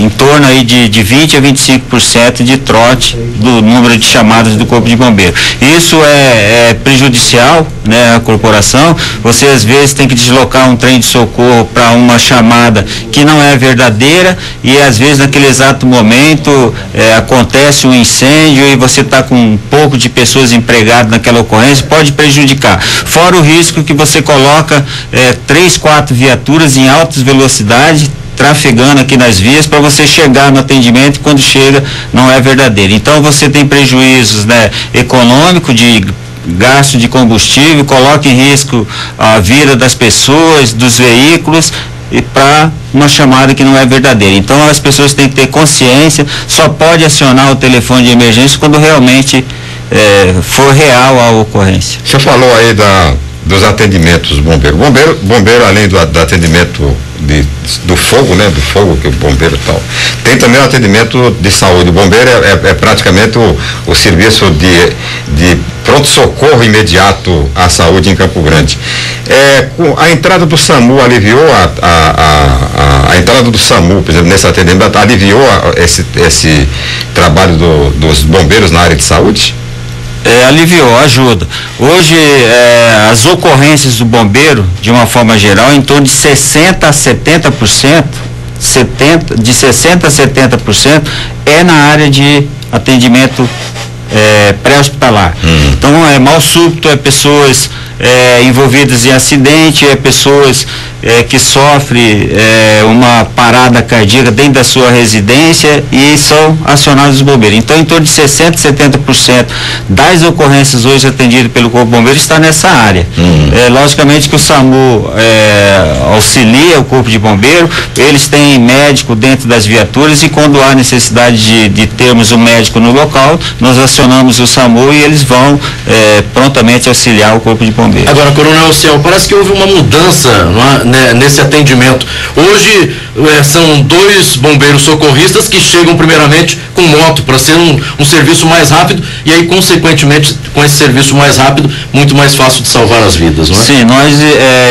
G: em torno aí de 20 a 25% de trote do número de chamadas do Corpo de Bombeiro. Isso é prejudicial, né, à corporação. Você às vezes tem que deslocar um trem de socorro para uma chamada que não é verdadeira, e às vezes naquele exato momento acontece um incêndio e você está com um pouco de pessoas empregadas naquela ocorrência, pode prejudicar. Fora o risco que você coloca 3, 4 viaturas em altas velocidades trafegando aqui nas vias para você chegar no atendimento, e quando chega não é verdadeiro. Então você tem prejuízos, né, econômicos, de gasto de combustível, coloca em risco a vida das pessoas, dos veículos, e para uma chamada que não é verdadeira. Então as pessoas têm que ter consciência, só pode acionar o telefone de emergência quando realmente for real a ocorrência.
D: Você falou aí dos atendimentos bombeiro. Bombeiro além do atendimento do fogo, né? Do fogo que o bombeiro tal. Tem também o atendimento de saúde. O bombeiro é praticamente o serviço de pronto-socorro imediato à saúde em Campo Grande. A entrada do SAMU aliviou a entrada do SAMU, por exemplo, nesse atendimento, aliviou esse trabalho dos bombeiros na área de saúde?
G: Aliviou, ajuda. Hoje, as ocorrências do bombeiro, de uma forma geral, em torno de 60% a 70%, de 60% a 70% é na área de atendimento pré-hospitalar. Então, é mal súbito, é pessoas envolvidas em acidente, é pessoas que sofrem uma parada cardíaca dentro da sua residência e são acionados os bombeiros. Então, em torno de 60% a 70% das ocorrências hoje atendidas pelo Corpo Bombeiro está nessa área. Logicamente que o SAMU auxilia o Corpo de Bombeiro, eles têm médico dentro das viaturas, e quando há necessidade de termos um médico no local, nós acionamos o SAMU e eles vão prontamente auxiliar o Corpo de Bombeiro.
C: Agora, Coronel Ciel, parece que houve uma mudança nesse atendimento. Hoje são 2 bombeiros socorristas que chegam primeiramente com moto para ser um serviço mais rápido, e aí consequentemente com esse serviço mais rápido, muito mais fácil de salvar as vidas, não é?
G: Sim, nós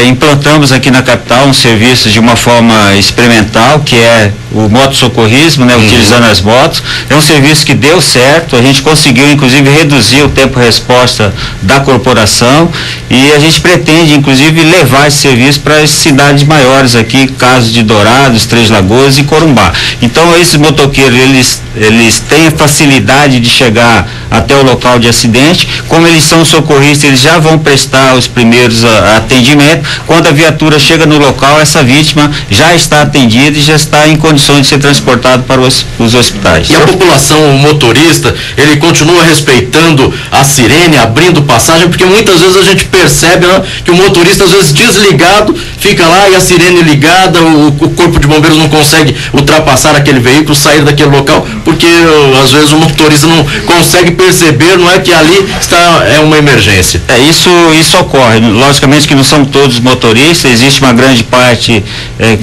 G: implantamos aqui na capital um serviço de uma forma experimental, que é o moto-socorrismo, né, utilizando as motos. É um serviço que deu certo, a gente conseguiu inclusive reduzir o tempo-resposta da corporação, e a gente pretende inclusive levar esse serviço para as cidades maiores aqui, caso de Dourados, Três Lagoas e Corumbá. Então esses motoqueiros, eles têm a facilidade de chegar até o local de acidente. Como eles são socorristas, eles já vão prestar os primeiros atendimentos. Quando a viatura chega no local, essa vítima já está atendida e já está em condições de ser transportada para os hospitais.
C: E a população, o motorista, ele continua respeitando a sirene, abrindo passagem, porque muitas vezes a gente percebe, né, que o motorista, às vezes desligado, fica lá e a sirene ligada, o corpo de bombeiros não consegue ultrapassar aquele veículo, sair daquele local, porque às vezes o motorista não consegue perceber, não é que ali é uma emergência.
G: Isso ocorre. Logicamente que não são todos motoristas, existe uma grande parte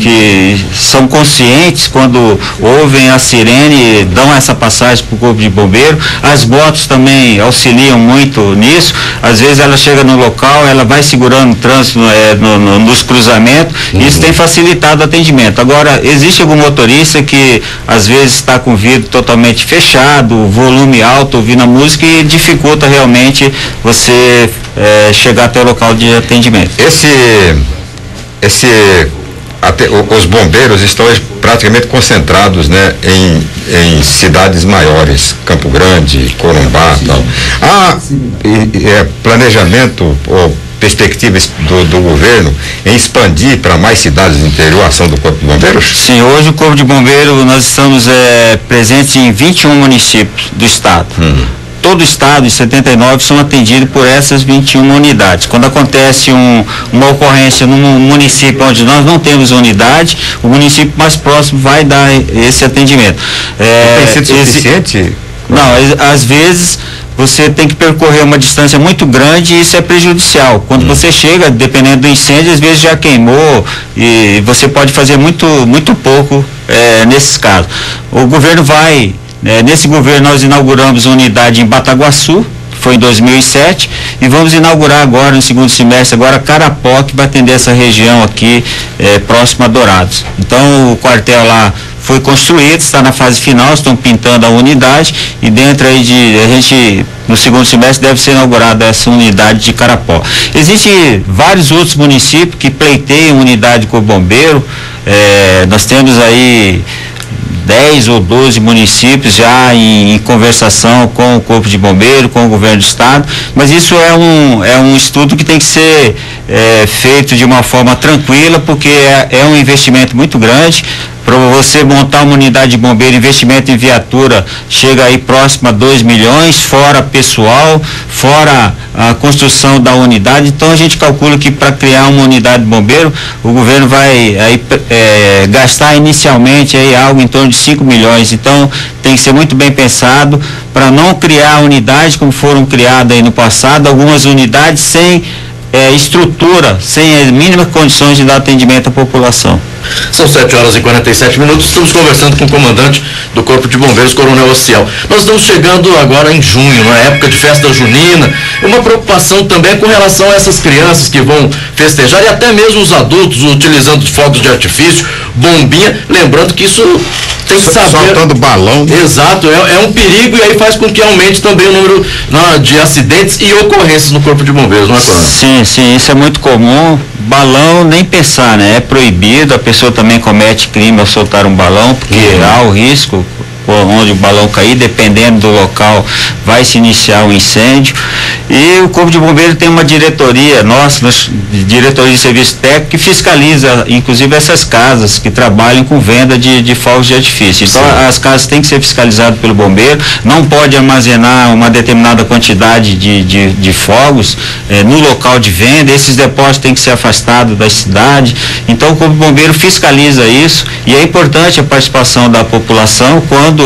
G: que são conscientes quando ouvem a sirene, dão essa passagem para o corpo de bombeiro. As motos também auxiliam muito nisso. Às vezes ela chega no local, ela vai segurando o trânsito nos cruzamentos, e isso tem facilitado o atendimento. Agora, existe algum motorista que às vezes está com o vidro totalmente fechado, volume alto, ouvindo a música, e dificulta realmente você chegar até o local de atendimento.
D: Os bombeiros estão praticamente concentrados, né, em cidades maiores, Campo Grande, Corumbá, tal. Há planejamento ou perspectivas do governo em expandir para mais cidades do interior a ação do Corpo de Bombeiros?
G: Sim, hoje o Corpo de Bombeiros, nós estamos presentes em 21 municípios do estado. Todo o estado, em 79, são atendidos por essas 21 unidades. Quando acontece uma ocorrência num município onde nós não temos unidade, o município mais próximo vai dar esse atendimento.
D: Tem sido suficiente?
G: Não, às vezes você tem que percorrer uma distância muito grande e isso é prejudicial. Quando você chega, dependendo do incêndio, às vezes já queimou e você pode fazer muito pouco nesses casos. O governo vai... nesse governo nós inauguramos uma unidade em Bataguaçu, que foi em 2007, e vamos inaugurar agora no segundo semestre, agora Carapó, que vai atender essa região aqui próxima a Dourados. Então o quartel lá foi construído, está na fase final, estão pintando a unidade, e dentro aí a gente, no segundo semestre, deve ser inaugurada essa unidade de Carapó. Existem vários outros municípios que pleiteiam unidade com o bombeiro, nós temos aí 10 ou 12 municípios já em conversação com o Corpo de Bombeiro, com o governo do estado, mas isso é um estudo que tem que ser feito de uma forma tranquila, porque é um investimento muito grande. Para você montar uma unidade de bombeiro, investimento em viatura chega aí próximo a 2 milhões, fora pessoal, fora a construção da unidade. Então a gente calcula que para criar uma unidade de bombeiro, o governo vai gastar inicialmente aí algo em torno de 5 milhões. Então tem que ser muito bem pensado para não criar unidades como foram criadas aí no passado, algumas unidades sem estrutura, sem as mínimas condições de dar atendimento à população.
C: São 7h47, estamos conversando com o comandante do Corpo de Bombeiros, Coronel Ociel. Nós estamos chegando agora em junho, na época de festa junina, uma preocupação também com relação a essas crianças que vão festejar, e até mesmo os adultos utilizando fogos de artifício, bombinha, lembrando que isso tem que saber...
D: Soltando balão.
C: Exato, é um perigo, e aí faz com que aumente também o número de acidentes e ocorrências no Corpo de Bombeiros, não é, Coronel?
G: Sim, isso é muito comum. Balão, nem pensar, né? É proibido, a pessoa também comete crime ao soltar um balão, porque há o risco, onde o balão cair, dependendo do local, vai se iniciar um incêndio. E o Corpo de Bombeiro tem uma diretoria, diretoria de serviço técnico, que fiscaliza, inclusive, essas casas que trabalham com venda de fogos de artifício. Então, as casas têm que ser fiscalizadas pelo bombeiro, não pode armazenar uma determinada quantidade de fogos no local de venda, esses depósitos têm que ser afastados da cidade. Então, o Corpo de Bombeiro fiscaliza isso, e é importante a participação da população quando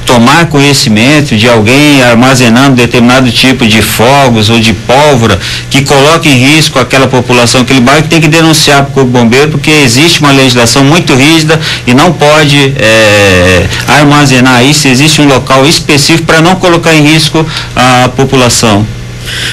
G: tomar conhecimento de alguém armazenando determinado tipo de fogos ou de pólvora que coloque em risco aquela população, aquele bairro, que tem que denunciar para o Corpo de Bombeiro, porque existe uma legislação muito rígida e não pode armazenar isso. Existe um local específico para não colocar em risco a população.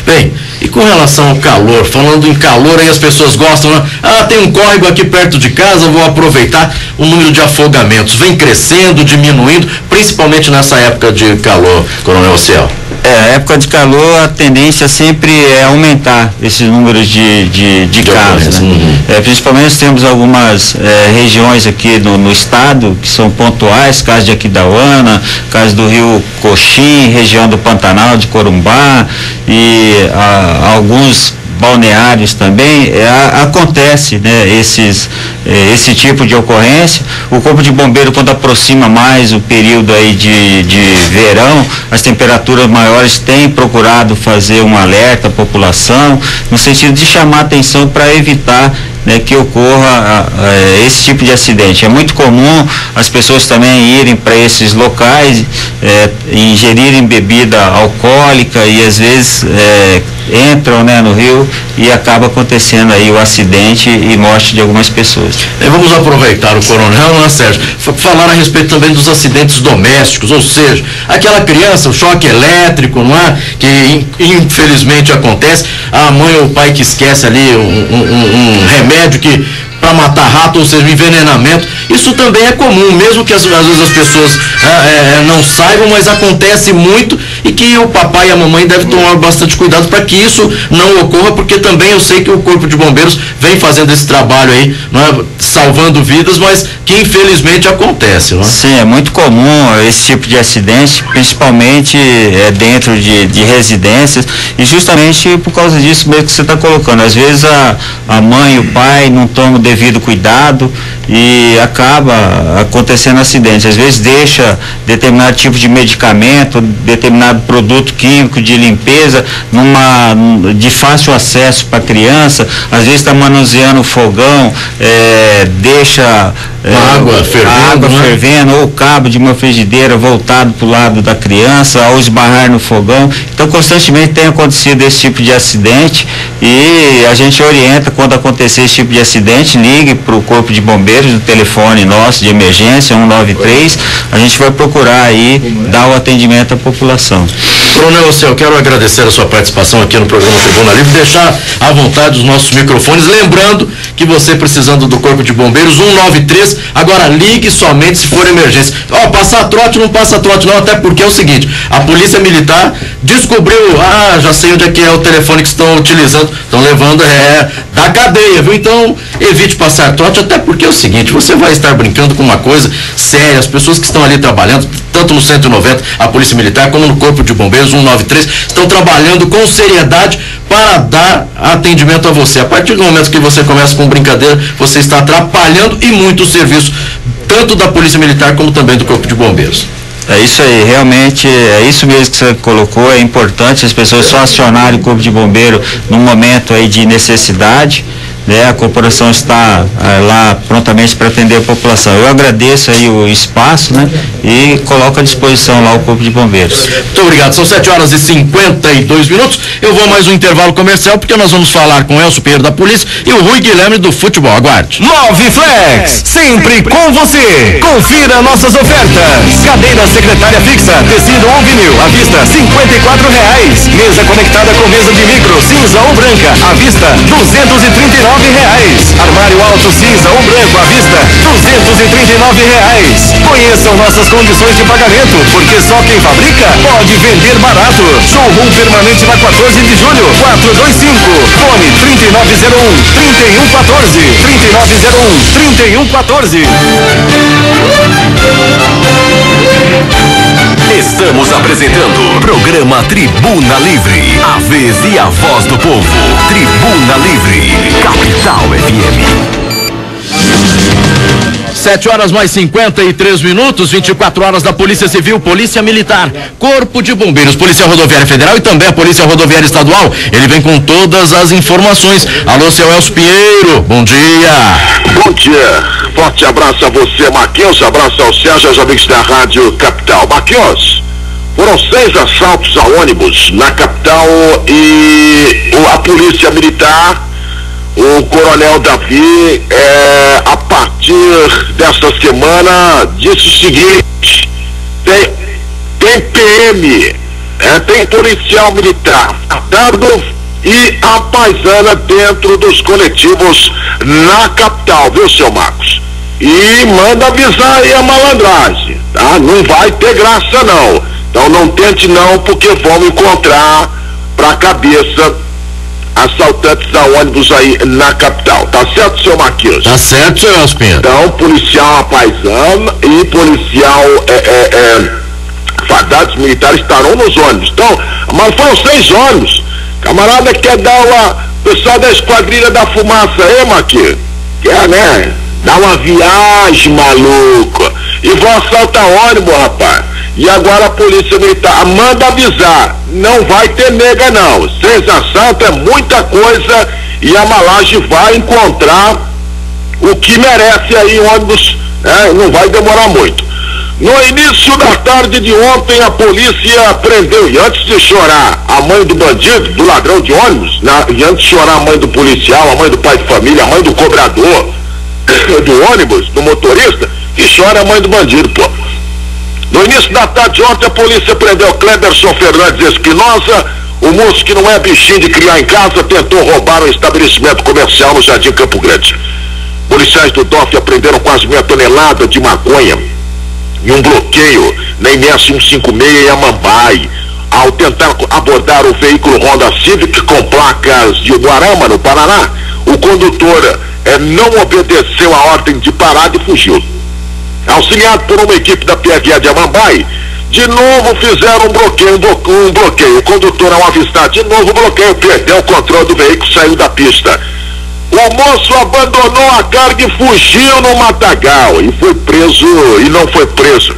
C: Bem, e com relação ao calor, falando em calor, aí as pessoas gostam, né? Tem um córrego aqui perto de casa, vou aproveitar. O número de afogamentos vem crescendo, diminuindo, principalmente nessa época de calor, Coronel Ociel.
G: A época de calor, a tendência sempre é aumentar esses números de casos, né? Principalmente nós temos algumas regiões aqui no estado que são pontuais, caso de Aquidauana, caso do Rio Coxim, região do Pantanal, de Corumbá e alguns balneários também, acontece, né, esse tipo de ocorrência. O Corpo de Bombeiro, quando aproxima mais o período aí de verão, as temperaturas maiores, tem procurado fazer um alerta à população, no sentido de chamar atenção para evitar, né, que ocorra esse tipo de acidente. É muito comum as pessoas também irem para esses locais, ingerirem bebida alcoólica e às vezes entram, né, no rio e acaba acontecendo aí o acidente e morte de algumas pessoas.
C: Vamos aproveitar o coronel, né, Sérgio? Falar a respeito também dos acidentes domésticos, ou seja, aquela criança, o choque elétrico, não é? Que infelizmente acontece, a mãe ou o pai que esquece ali um remédio que para matar rato, ou seja, um envenenamento. Isso também é comum, mesmo que às vezes as pessoas não saibam, mas acontece muito e que o papai e a mamãe devem tomar bastante cuidado para que isso não ocorra, porque também eu sei que o Corpo de Bombeiros vem fazendo esse trabalho aí, não é, salvando vidas, mas que infelizmente acontece, não é?
G: Sim, é muito comum esse tipo de acidente, principalmente dentro de residências, e justamente por causa disso mesmo que você está colocando. Às vezes a mãe e o pai não tomam o devido cuidado e acaba acontecendo acidente. Às vezes deixa determinado tipo de medicamento, determinado produto químico de limpeza de fácil acesso para a criança, às vezes está manuseando o fogão, deixa água fervendo, ou o cabo de uma frigideira voltado para o lado da criança, ao esbarrar no fogão. Então constantemente tem acontecido esse tipo de acidente e a gente orienta, quando acontecer esse tipo de acidente, ligue para o Corpo de Bombeiros, no telefone nosso de emergência 193, a gente vai procurar aí dar o atendimento à população.
C: Coronel, eu quero agradecer a sua participação aqui no programa Tribuna Livre, deixar à vontade os nossos microfones, lembrando que você precisando do Corpo de Bombeiros 193, agora ligue somente se for emergência. Passar trote não passa trote não, até porque é o seguinte, a Polícia Militar descobriu, já sei onde é que é o telefone que estão utilizando, estão levando da cadeia, viu? Então evite passar trote, até porque é o seguinte, você vai estar brincando com uma coisa séria, as pessoas que estão ali trabalhando, tanto no 190, a Polícia Militar, como no Corpo de Bombeiros 193, estão trabalhando com seriedade para dar atendimento a você. A partir do momento que você começa com brincadeira, você está atrapalhando e muito o serviço, tanto da Polícia Militar como também do Corpo de Bombeiros.
G: É isso aí, realmente é isso mesmo que você colocou, é importante as pessoas só acionarem o Corpo de Bombeiro num momento aí de necessidade, né? A corporação está lá prontamente para atender a população. Eu agradeço aí o espaço, né? E coloco à disposição lá o Corpo de Bombeiros.
C: Muito obrigado, são 7h52. Eu vou mais um intervalo comercial, porque nós vamos falar com o Elcio Pinheiro da Polícia e o Rui Guilherme do Futebol. Aguarde.
A: Noviflex, sempre com você. Confira nossas ofertas. Cadeira secretária fixa, tecido ou vinil, à vista R$54. Mesa conectada com mesa de micro, cinza ou branca, à vista R$239. Armário alto cinza ou branco à vista R$239. Conheçam nossas condições de pagamento, porque só quem fabrica pode vender barato. Showroom permanente na 14 de julho, 425. Fone 3901-3114. 3901-3114.
B: Estamos apresentando Programa Tribuna Livre, a vez e a voz do povo. Tribuna Livre, Capital FM.
C: 7h53, 24 horas da Polícia Civil, Polícia Militar, Corpo de Bombeiros, Polícia Rodoviária Federal e também a Polícia Rodoviária Estadual. Ele vem com todas as informações. Alô, seu Elcio Pinheiro, bom dia.
H: Bom dia, forte abraço a você, Marquinhos, abraço ao Sérgio, aos amigos da Rádio Capital. Marquinhos, foram 6 assaltos a ônibus na capital e a Polícia Militar, o Coronel Davi, a partir desta semana, disse o seguinte: tem PM, tem policial militar dando e a paisana dentro dos coletivos na capital, viu, seu Marcos? E manda avisar aí a malandragem, tá? Não vai ter graça não, então não tente não, porque vamos encontrar pra cabeça assaltantes a ônibus aí na capital. Tá certo, seu Marquinhos?
C: Tá certo, seu Elcio Pinheiro.
H: Então, policial paisano e policial fadados militares estarão nos ônibus. Então, mas foram 6 ônibus. Camarada quer dar pessoal da Esquadrilha da Fumaça aí, Marquinhos? Quer, né? Dar uma viagem, maluco. E vão assaltar ônibus, rapaz. E agora a polícia militar manda avisar, não vai ter nega não. 6 assaltos é muita coisa e a Malage vai encontrar o que merece aí ônibus, não vai demorar muito. No início da tarde de ontem, a polícia prendeu, e antes de chorar a mãe do bandido, do ladrão de ônibus, e antes de chorar a mãe do policial, a mãe do pai de família, a mãe do cobrador do ônibus, do motorista, que chora a mãe do bandido, pô. No início da tarde de ontem, a polícia prendeu Cleberson Fernandes Espinosa, o moço que não é bichinho de criar em casa, tentou roubar um estabelecimento comercial no Jardim Campo Grande. Policiais do DOF apreenderam quase meia tonelada de maconha em um bloqueio na MS 156 em Amambai. Ao tentar abordar o veículo Honda Civic com placas de Guarama, no Paraná, o condutor não obedeceu a ordem de parada e fugiu. Auxiliado por uma equipe da PRA de Amambai, de novo fizeram um bloqueio. O condutor, ao avistar de novo o bloqueio, perdeu o controle do veículo e saiu da pista. O moço abandonou a carga e fugiu no matagal e foi preso, e não foi preso.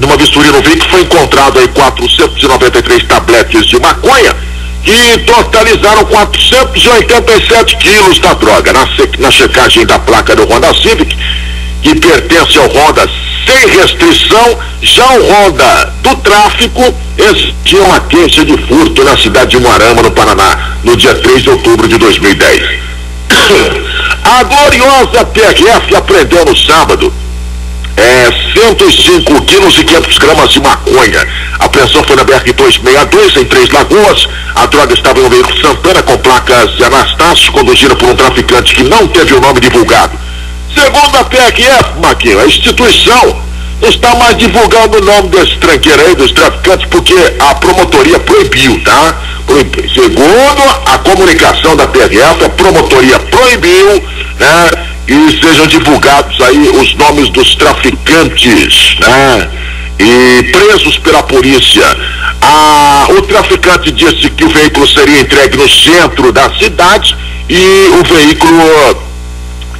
H: Numa vistoria no veículo foi encontrado aí 493 tabletes de maconha que totalizaram 487 quilos da droga. Na checagem da placa do Honda Civic, que pertence ao Honda sem restrição, já o Honda do tráfico existia uma queixa de furto na cidade de Moarama, no Paraná, no dia 3 de outubro de 2010. A gloriosa PRF apreendeu no sábado 105 quilos e 500 gramas de maconha. A apreensão foi na BR-262, em Três Lagoas. A droga estava em um veículo Santana com placas de Anastácio, conduzida por um traficante que não teve o nome divulgado. Segundo a PRF, Maquinho, a instituição não está mais divulgando o nome desse tranqueiro aí, dos traficantes, porque a promotoria proibiu, tá? Segundo a comunicação da PRF, a promotoria proibiu, né? E sejam divulgados aí os nomes dos traficantes, né? E presos pela polícia. O traficante disse que o veículo seria entregue no centro da cidade e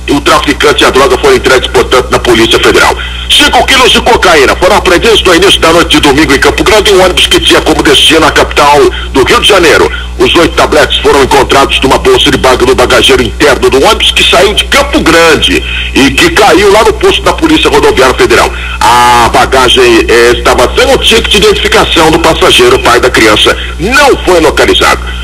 H: o traficante e a droga foram entregues, portanto, na Polícia Federal. 5 quilos de cocaína foram apreendidos no início da noite de domingo em Campo Grande, em um ônibus que tinha como destino a capital do Rio de Janeiro. Os 8 tabletes foram encontrados numa bolsa de bagagem no bagageiro interno do ônibus que saiu de Campo Grande e que caiu lá no posto da Polícia Rodoviária Federal. A bagagem estava sem o ticket de identificação do passageiro, pai da criança, não foi localizado.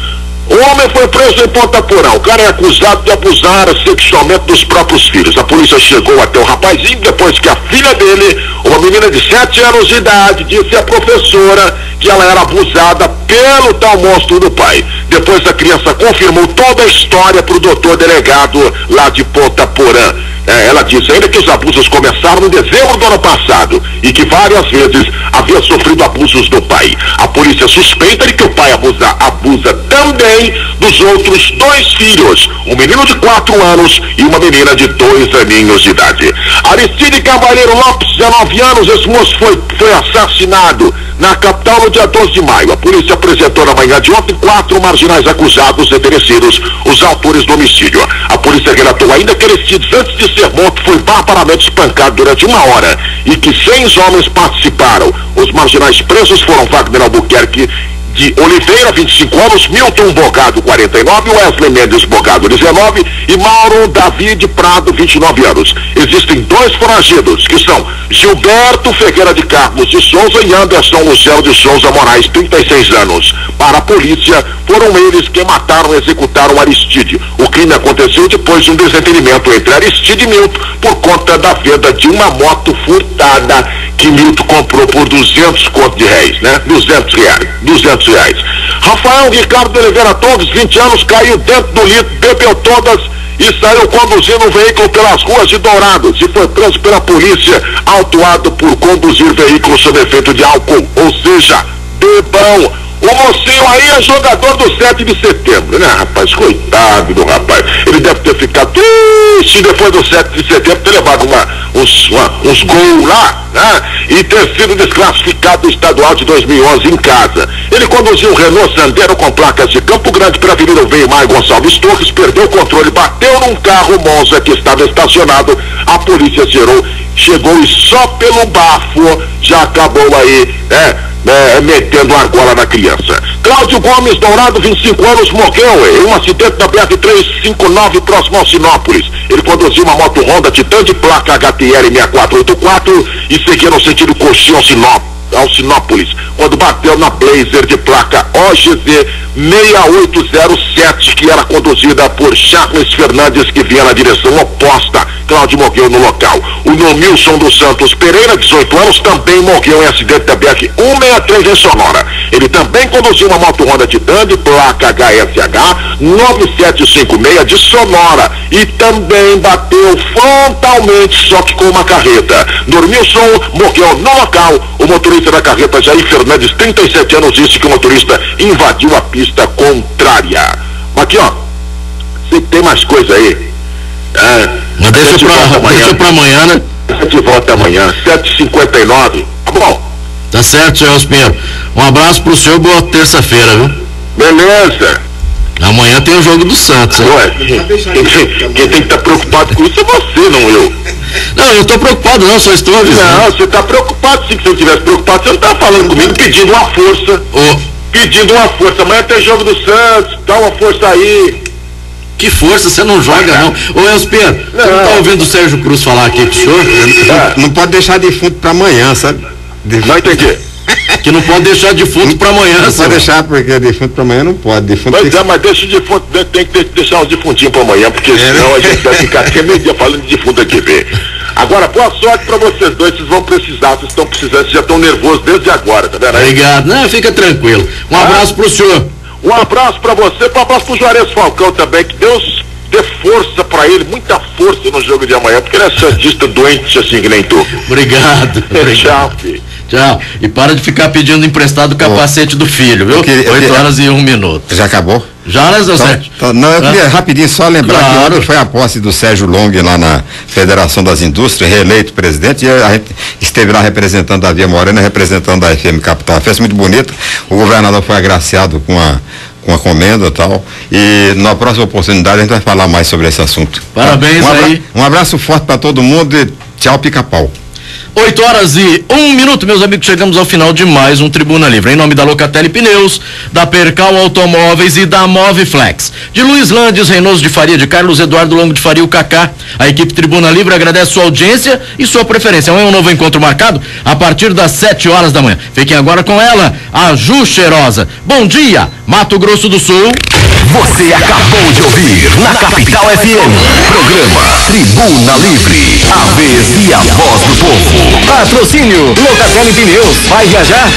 H: O homem foi preso em Ponta Porã. O cara é acusado de abusar sexualmente dos próprios filhos. A polícia chegou até o rapazinho depois que a filha dele, uma menina de 7 anos de idade, disse à professora que ela era abusada pelo tal monstro do pai. Depois a criança confirmou toda a história para o doutor delegado lá de Ponta Porã. Ela disse ainda que os abusos começaram em dezembro do ano passado e que várias vezes havia sofrido abusos do pai. A polícia suspeita de que o pai abusa também dos outros 2 filhos, um menino de 4 anos e uma menina de 2 aninhos de idade. Aristide Cavalheiro Lopes, 19 anos, esse moço foi assassinado na capital no dia 12 de maio. A polícia apresentou na manhã de ontem 4 marginais acusados e terem sido os autores do homicídio. A polícia relatou ainda que Aristides, antes de ser morto, foi barbaramente espancado durante 1 hora e que 6 homens participaram. Os marginais presos foram Wagner Albuquerque de Oliveira, 25 anos, Milton Bogado, 49, Wesley Mendes Bogado, 19 e Mauro David Prado, 29 anos. Existem 2 foragidos, que são Gilberto Ferreira de Carlos de Souza e Anderson Luciano de Souza Moraes, 36 anos. Para a polícia, foram eles que mataram e executaram Aristide. O crime aconteceu depois de um desentendimento entre Aristide e Milton por conta da venda de uma moto furtada que Milton comprou por 200 conto de réis, né? 200 reais. Rafael Ricardo de Oliveira Torres, 20 anos, caiu dentro do litro, bebeu todas e saiu conduzindo um veículo pelas ruas de Dourados e foi preso pela polícia, autuado por conduzir veículo sob efeito de álcool, ou seja, bebão. O mocinho aí é jogador do 7 de setembro, né, rapaz? Coitado do rapaz. Ele deve ter ficado triste depois do 7 de setembro, ter levado uns gols lá, né? E ter sido desclassificado do estadual de 2011 em casa. Ele conduziu um Renault Sandero com placas de Campo Grande para a Avenida Weimar Gonçalves Torres, perdeu o controle, bateu num carro Monza que estava estacionado. A polícia chegou e só pelo bafo já acabou aí, metendo a argola na criança. Cláudio Gomes Dourado, 25 anos, morreu em um acidente na BR-359 próximo ao Sinópolis. Ele conduziu uma moto Honda Titan de placa HTL 6484 e seguia no sentido Coxinha ao Sinópolis, quando bateu na Blazer de placa OGZ 6807, que era conduzida por Charles Fernandes, que vinha na direção oposta. Cláudio morreu no local. O Nomilson dos Santos Pereira, 18 anos, também morreu em acidente da BR-163 em Sonora. Ele também conduziu uma moto Honda Titan de placa HSH 9756 de Sonora e também bateu frontalmente, só que com uma carreta. Nomilson morreu no local. O motorista da carreta, Jair Fernandes, 37 anos, disse que o motorista invadiu a pista contrária. Aqui, ó, você tem mais coisa aí?
C: Mas deixa pra amanhã, né?
H: A gente volta amanhã, 7h59. Tá bom?
C: Tá certo, senhor Espinheiro. Um abraço pro senhor, boa terça-feira, viu?
H: Beleza.
C: Amanhã tem o jogo do Santos, hein?
H: Ué, quem tem que estar preocupado com isso é você, não eu.
C: Não, eu tô preocupado não, só estou avisando.
H: Não, você tá preocupado sim, que se eu tivesse preocupado, você não tá falando comigo, pedindo uma força. Pedindo uma força. Amanhã tem jogo do Santos, dá uma força aí.
C: Que força, você não joga não. Ô Elspinheiro, você não tá ouvindo o Sérgio Cruz falar aqui com o senhor?
D: Não pode deixar defunto pra amanhã, sabe?
H: Não entendi.
C: Que não pode deixar defunto pra amanhã,
D: Não pode deixar, porque defunto pra amanhã não pode. Defunto
H: pois mas deixa o defunto, tem que deixar os defuntinhos pra amanhã, porque senão a gente vai ficar aqui meio dia falando de defunto aqui, vê. Agora, boa sorte pra vocês dois, vocês vão precisar, vocês estão precisando, vocês já estão nervosos desde agora, tá vendo aí?
C: Obrigado, não, fica tranquilo. Um abraço pro senhor.
H: Um abraço pra você, um abraço pro Juarez Falcão também, que Deus dê força pra ele, muita força no jogo de amanhã, porque ele é santista doente assim que nem tu.
C: Obrigado.
H: Tchau, filho.
C: Tchau. E para de ficar pedindo emprestado o capacete do filho, viu? 8h01.
D: Já acabou?
C: Já, né, Zé Sérgio?
D: Não, eu queria rapidinho só lembrar
C: que
D: foi a posse do Sérgio Long lá na Federação das Indústrias, reeleito presidente, e a gente esteve lá representando a Via Morena, representando a FM Capital. Uma festa muito bonita. O governador foi agraciado com a comenda e tal. E na próxima oportunidade a gente vai falar mais sobre esse assunto.
C: Parabéns aí.
D: Um abraço forte para todo mundo e tchau, pica-pau.
C: 8h01, meus amigos, chegamos ao final de mais um Tribuna Livre. Em nome da Locatelli Pneus, da Percal Automóveis e da Moviflex. De Luiz Landes, Reynoso de Faria, de Carlos Eduardo Longo de Faria, o Cacá. A equipe Tribuna Livre agradece sua audiência e sua preferência. Amanhã um novo encontro marcado a partir das 7h da manhã. Fiquem agora com ela, a Ju Cheirosa. Bom dia, Mato Grosso do Sul.
B: Você acabou de ouvir na Capital FM. Programa Tribuna Livre. A vez e a voz do povo.
A: Patrocínio Locatelli Pneus. Vai viajar?